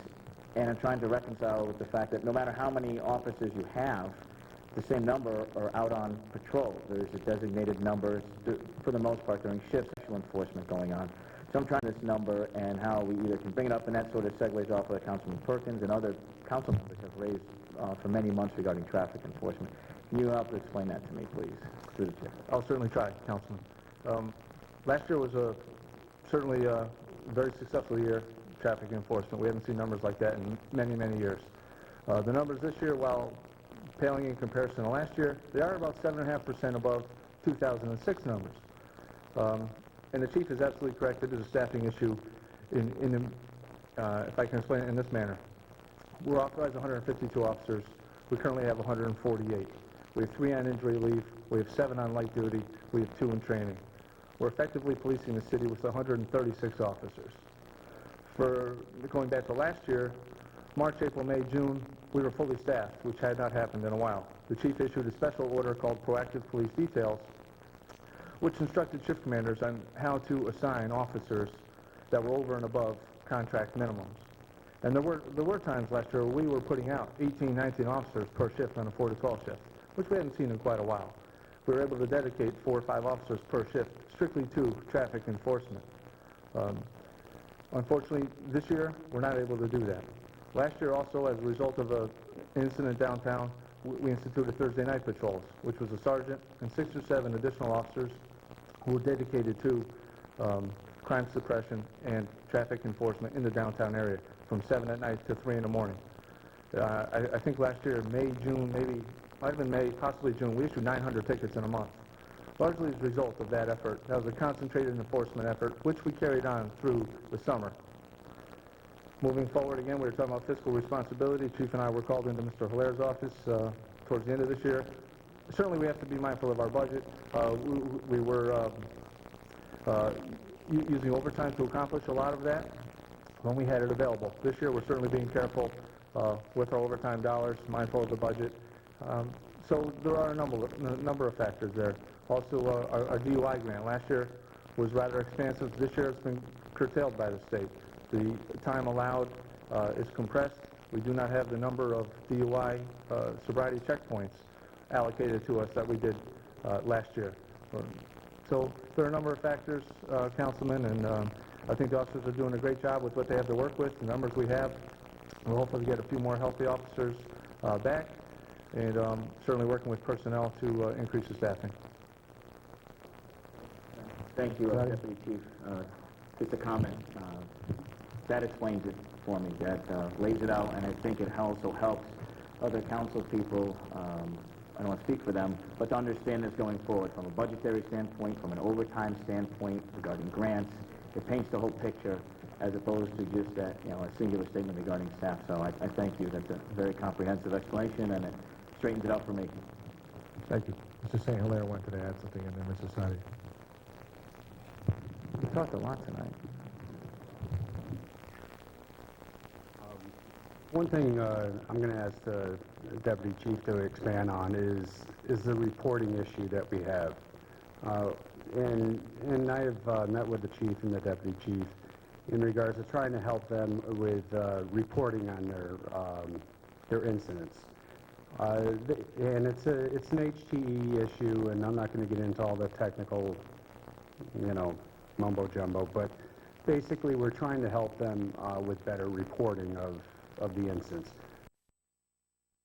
and I'm trying to reconcile with the fact that no matter how many officers you have, the same number are out on patrol. There's a designated number, for the most part, during shifts, sexual enforcement going on. So I'm trying this number and how we either can bring it up, and that sort of segues off of Councilman Perkins and other council members have raised for many months regarding traffic enforcement. Can you help to explain that to me, please, through the chair? I'll certainly try, Councilman. Last year was certainly a very successful year, traffic enforcement. We haven't seen numbers like that in many, many years. The numbers this year, while paling in comparison to last year, they are about 7.5% above 2006 numbers. And the Chief is absolutely correct. It is a staffing issue if I can explain it in this manner. We're authorized 152 officers. We currently have 148. We have 3 on injury leave. We have 7 on light duty. We have 2 in training. We're effectively policing the city with 136 officers. For going back to last year, March, April, May, June, we were fully staffed, which had not happened in a while. The Chief issued a special order called Proactive Police Details, which instructed shift commanders on how to assign officers that were over and above contract minimums. And there were times last year where we were putting out 18, 19 officers per shift on a 4 to 12 shift, which we hadn't seen in quite a while. We were able to dedicate 4 or 5 officers per shift strictly to traffic enforcement. Unfortunately, this year, we're not able to do that. Last year also, as a result of an incident downtown, we instituted Thursday night patrols, which was a sergeant and 6 or 7 additional officers who were dedicated to crime suppression and traffic enforcement in the downtown area from 7 at night to 3 in the morning. I think last year, May, June, maybe, might have been May, possibly June, we issued 900 tickets in a month, largely as a result of that effort. That was a concentrated enforcement effort, which we carried on through the summer. Moving forward again, we were talking about fiscal responsibility. Chief and I were called into Mr. Hilaire's office towards the end of this year. Certainly we have to be mindful of our budget. We were using overtime to accomplish a lot of that when we had it available. This year we're certainly being careful with our overtime dollars, mindful of the budget. So there are a number of factors there. Also, our DUI grant last year was rather expansive. This year it's been curtailed by the state. The time allowed is compressed. We do not have the number of DUI sobriety checkpoints allocated to us that we did last year. So there are a number of factors, Councilman, and I think the officers are doing a great job with what they have to work with, the numbers we have. We're hoping to get a few more healthy officers back, and certainly working with personnel to increase the staffing. Thank you, Deputy Chief. Just a comment. That explains it for me. That lays it out, and I think it also helps other council people, I don't want to speak for them, but to understand this going forward from a budgetary standpoint, from an overtime standpoint, regarding grants. It paints the whole picture as opposed to just that, a singular statement regarding staff. So I thank you. That's a very comprehensive explanation, and it straightens it out for me. Thank you. Mr. St. Hilaire wanted to add something, and then Mr. Sadi. We talked a lot tonight. One thing I'm going to ask the Deputy Chief to expand on is the reporting issue that we have. And I have met with the Chief and the Deputy Chief in regards to trying to help them with reporting on their incidents. And it's an HTE issue, and I'm not going to get into all the technical, mumbo-jumbo, but basically we're trying to help them with better reporting of the incidents.